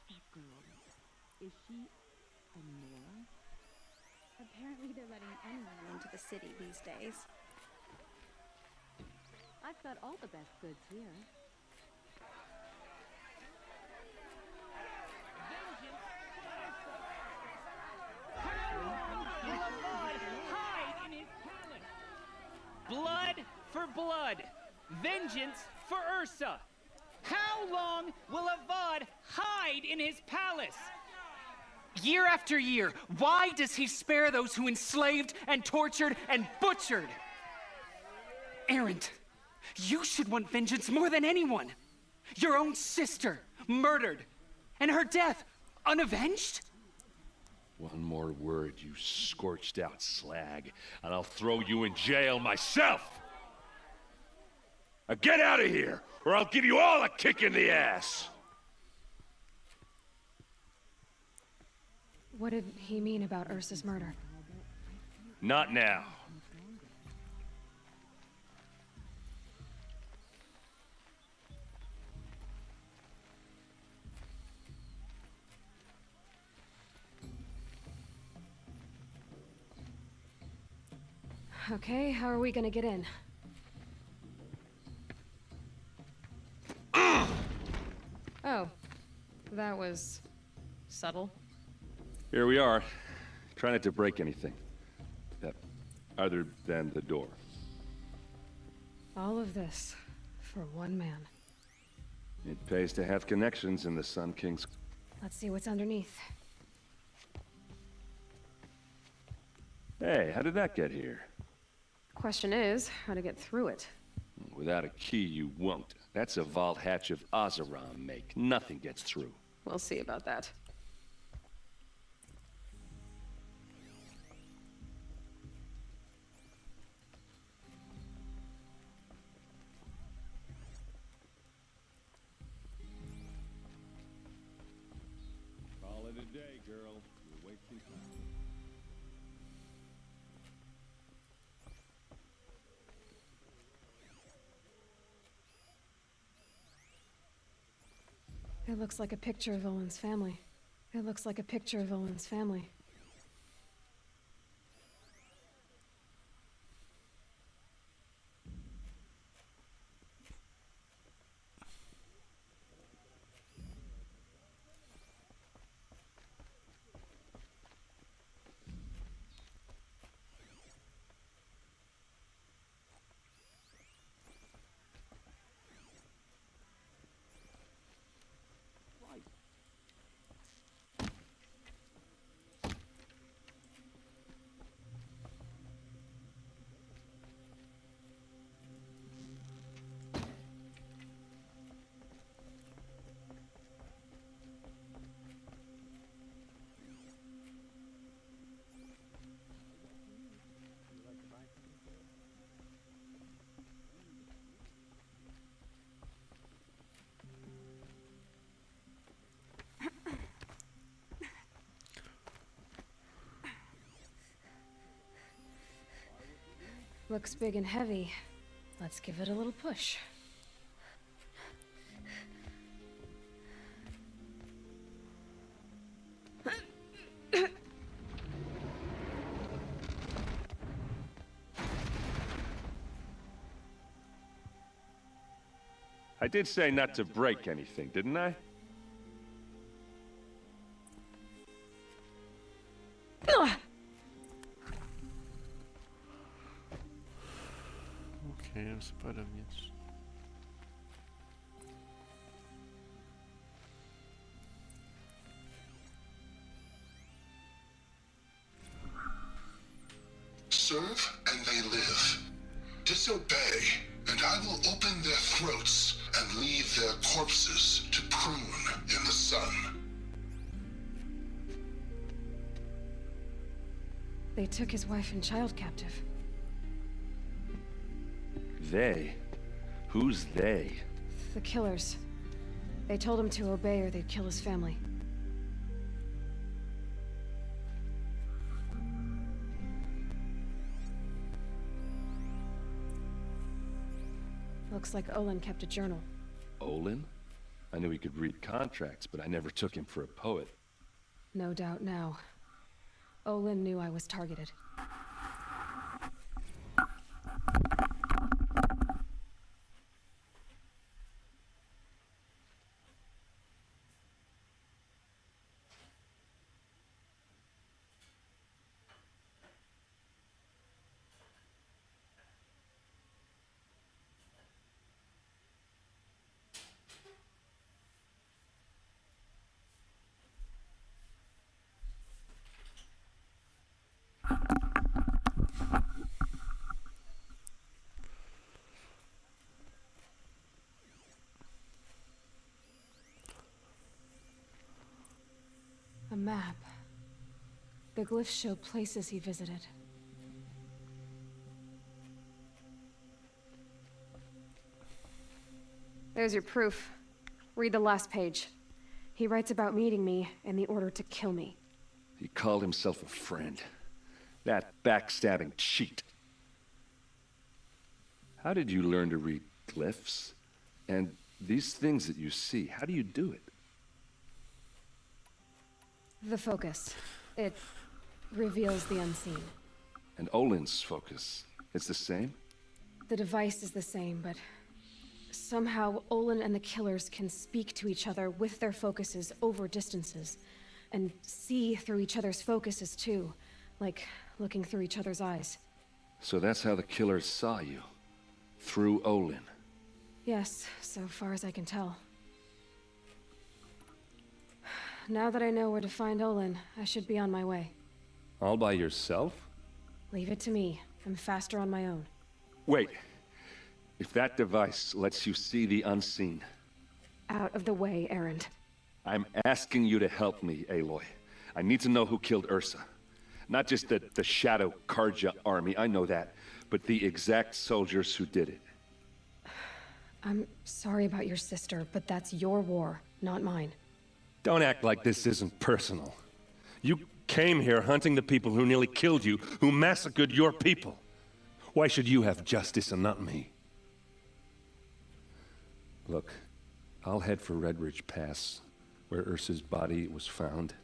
That girl, is she a Nora? Apparently they're letting anyone into the city these days. I've got all the best goods here. Hide in his palace. Blood for blood. Vengeance for Ursa. How long will Avad hide in his palace? Year after year, why does he spare those who enslaved and tortured and butchered? Erend, you should want vengeance more than anyone. Your own sister, murdered, and her death, unavenged? One more word, you scorched out slag, and I'll throw you in jail myself! Now get out of here, or I'll give you all a kick in the ass! What did he mean about Ursa's murder? Not now. Okay, how are we gonna get in? Oh, that was subtle. Here we are. Try not to break anything. Other than the door. All of this for one man. It pays to have connections in the Sun King's... Let's see what's underneath. Hey, how did that get here? Question is, how to get through it. Without a key, you won't. That's a vault hatch of Oseram make. Nothing gets through. We'll see about that. Call it a day, girl. You're wasting time. It looks like a picture of Owen's family. It looks like a picture of Owen's family. Looks big and heavy. Let's give it a little push. I did say not to break anything, didn't I? Okej, rozpada więc. Serve and they live. Disobey, and I will open their throats and leave their corpses to prune in the sun. They took his wife and child captive. They? Who's they? The killers. They told him to obey or they'd kill his family. Looks like Olin kept a journal. Olin? I knew he could read contracts, but I never took him for a poet. No doubt now. Olin knew I was targeted. A map. The glyphs show places he visited. There's your proof. Read the last page. He writes about meeting me and the order to kill me. He called himself a friend. That backstabbing cheat. How did you learn to read glyphs? And these things that you see, how do you do it? The focus. It reveals the unseen. And Olin's focus, it's the same? The device is the same, but somehow Olin and the killers can speak to each other with their focuses over distances, and see through each other's focuses too, like looking through each other's eyes. So that's how the killers saw you? Through Olin? Yes, so far as I can tell. Now that I know where to find Olin, I should be on my way. All by yourself? Leave it to me. I'm faster on my own. Wait. If that device lets you see the unseen... Out of the way, Erend. I'm asking you to help me, Aloy. I need to know who killed Ursa. Not just the Shadow Karja army, I know that, but the exact soldiers who did it. I'm sorry about your sister, but that's your war, not mine. Don't act like this isn't personal. You came here hunting the people who nearly killed you, who massacred your people. Why should you have justice and not me? Look, I'll head for Red Ridge Pass, where Ursa's body was found,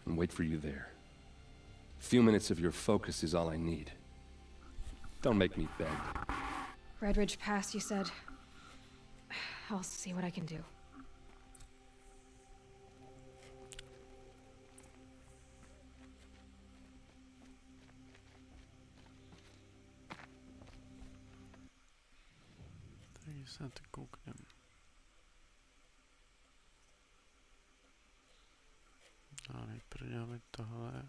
and wait for you there. A few minutes of your focus is all I need. Don't make me beg. Red Ridge Pass, you said? I'll see what I can do. Takže se na to kouknem. A nejprve děláme tohle.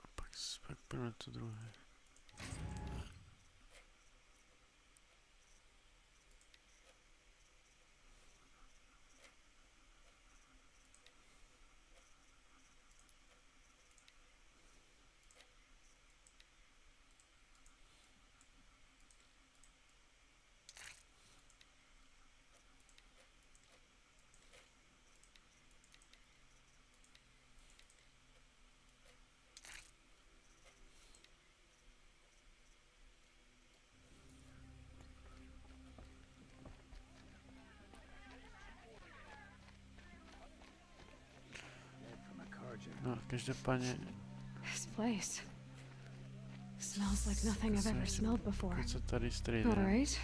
A pak půjdeme na to druhé. No, každopádně... This place smells like nothing I've ever smelled before. Co tady All right.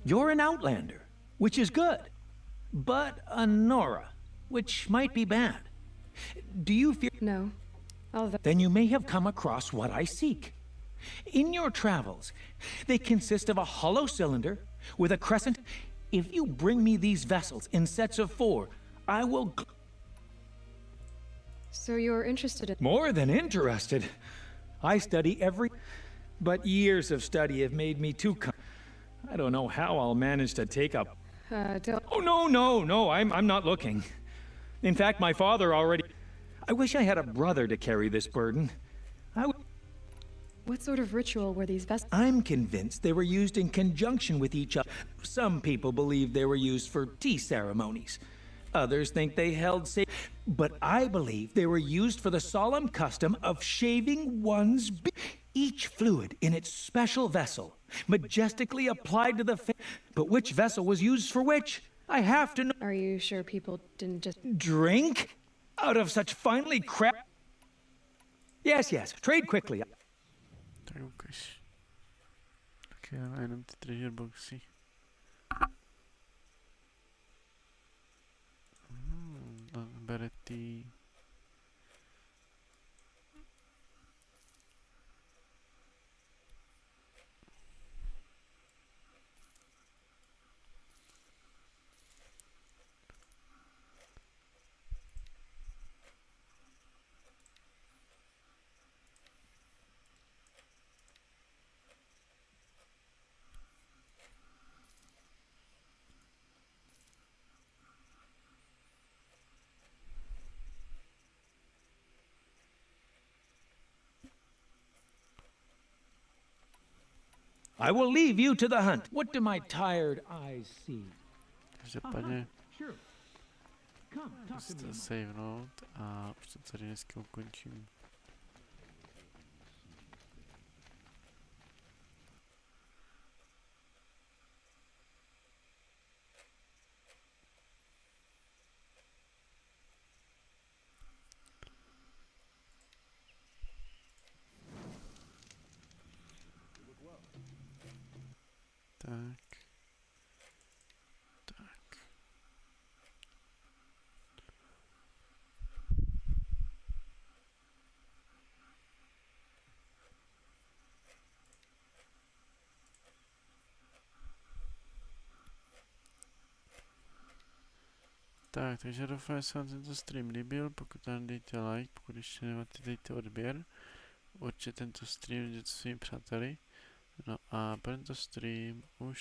You're an outlander, which is good. But a Nora, which might be bad. Do you fear... No. Then you may have come across what I seek. In your travels, they consist of a hollow cylinder with a crescent. If you bring me these vessels in sets of 4, I will... So you're interested in... More than interested. I study every... But years of study have made me too... I don't know how I'll manage to take up... don't... Oh, no, I'm not looking. In fact, my father already... I wish I had a brother to carry this burden. What sort of ritual were these vessels? I'm convinced they were used in conjunction with each other. Some people believe they were used for tea ceremonies. Others think they held but I believe they were used for the solemn custom of shaving one's beard. Each fluid in its special vessel, majestically applied to the face. But which vessel was used for which? I have to know. Are you sure people didn't just drink out of such finely crafted? Yes, yes. Trade quickly. Tak ukaž. Tak já jenom ty treasure boxy. Bere ty... I will leave you to the hunt. What do my tired eyes see? Každopádně Sure. Come, talk to me. savenout a už to tady dneska ukončím. Tak. Tak. Tak, takže doufám, že se vám tento stream líbil, pokud vám dejte like, pokud ještě nemáte, dejte odběr, určitě tento stream jděte svým přáteli, no a pro tento stream už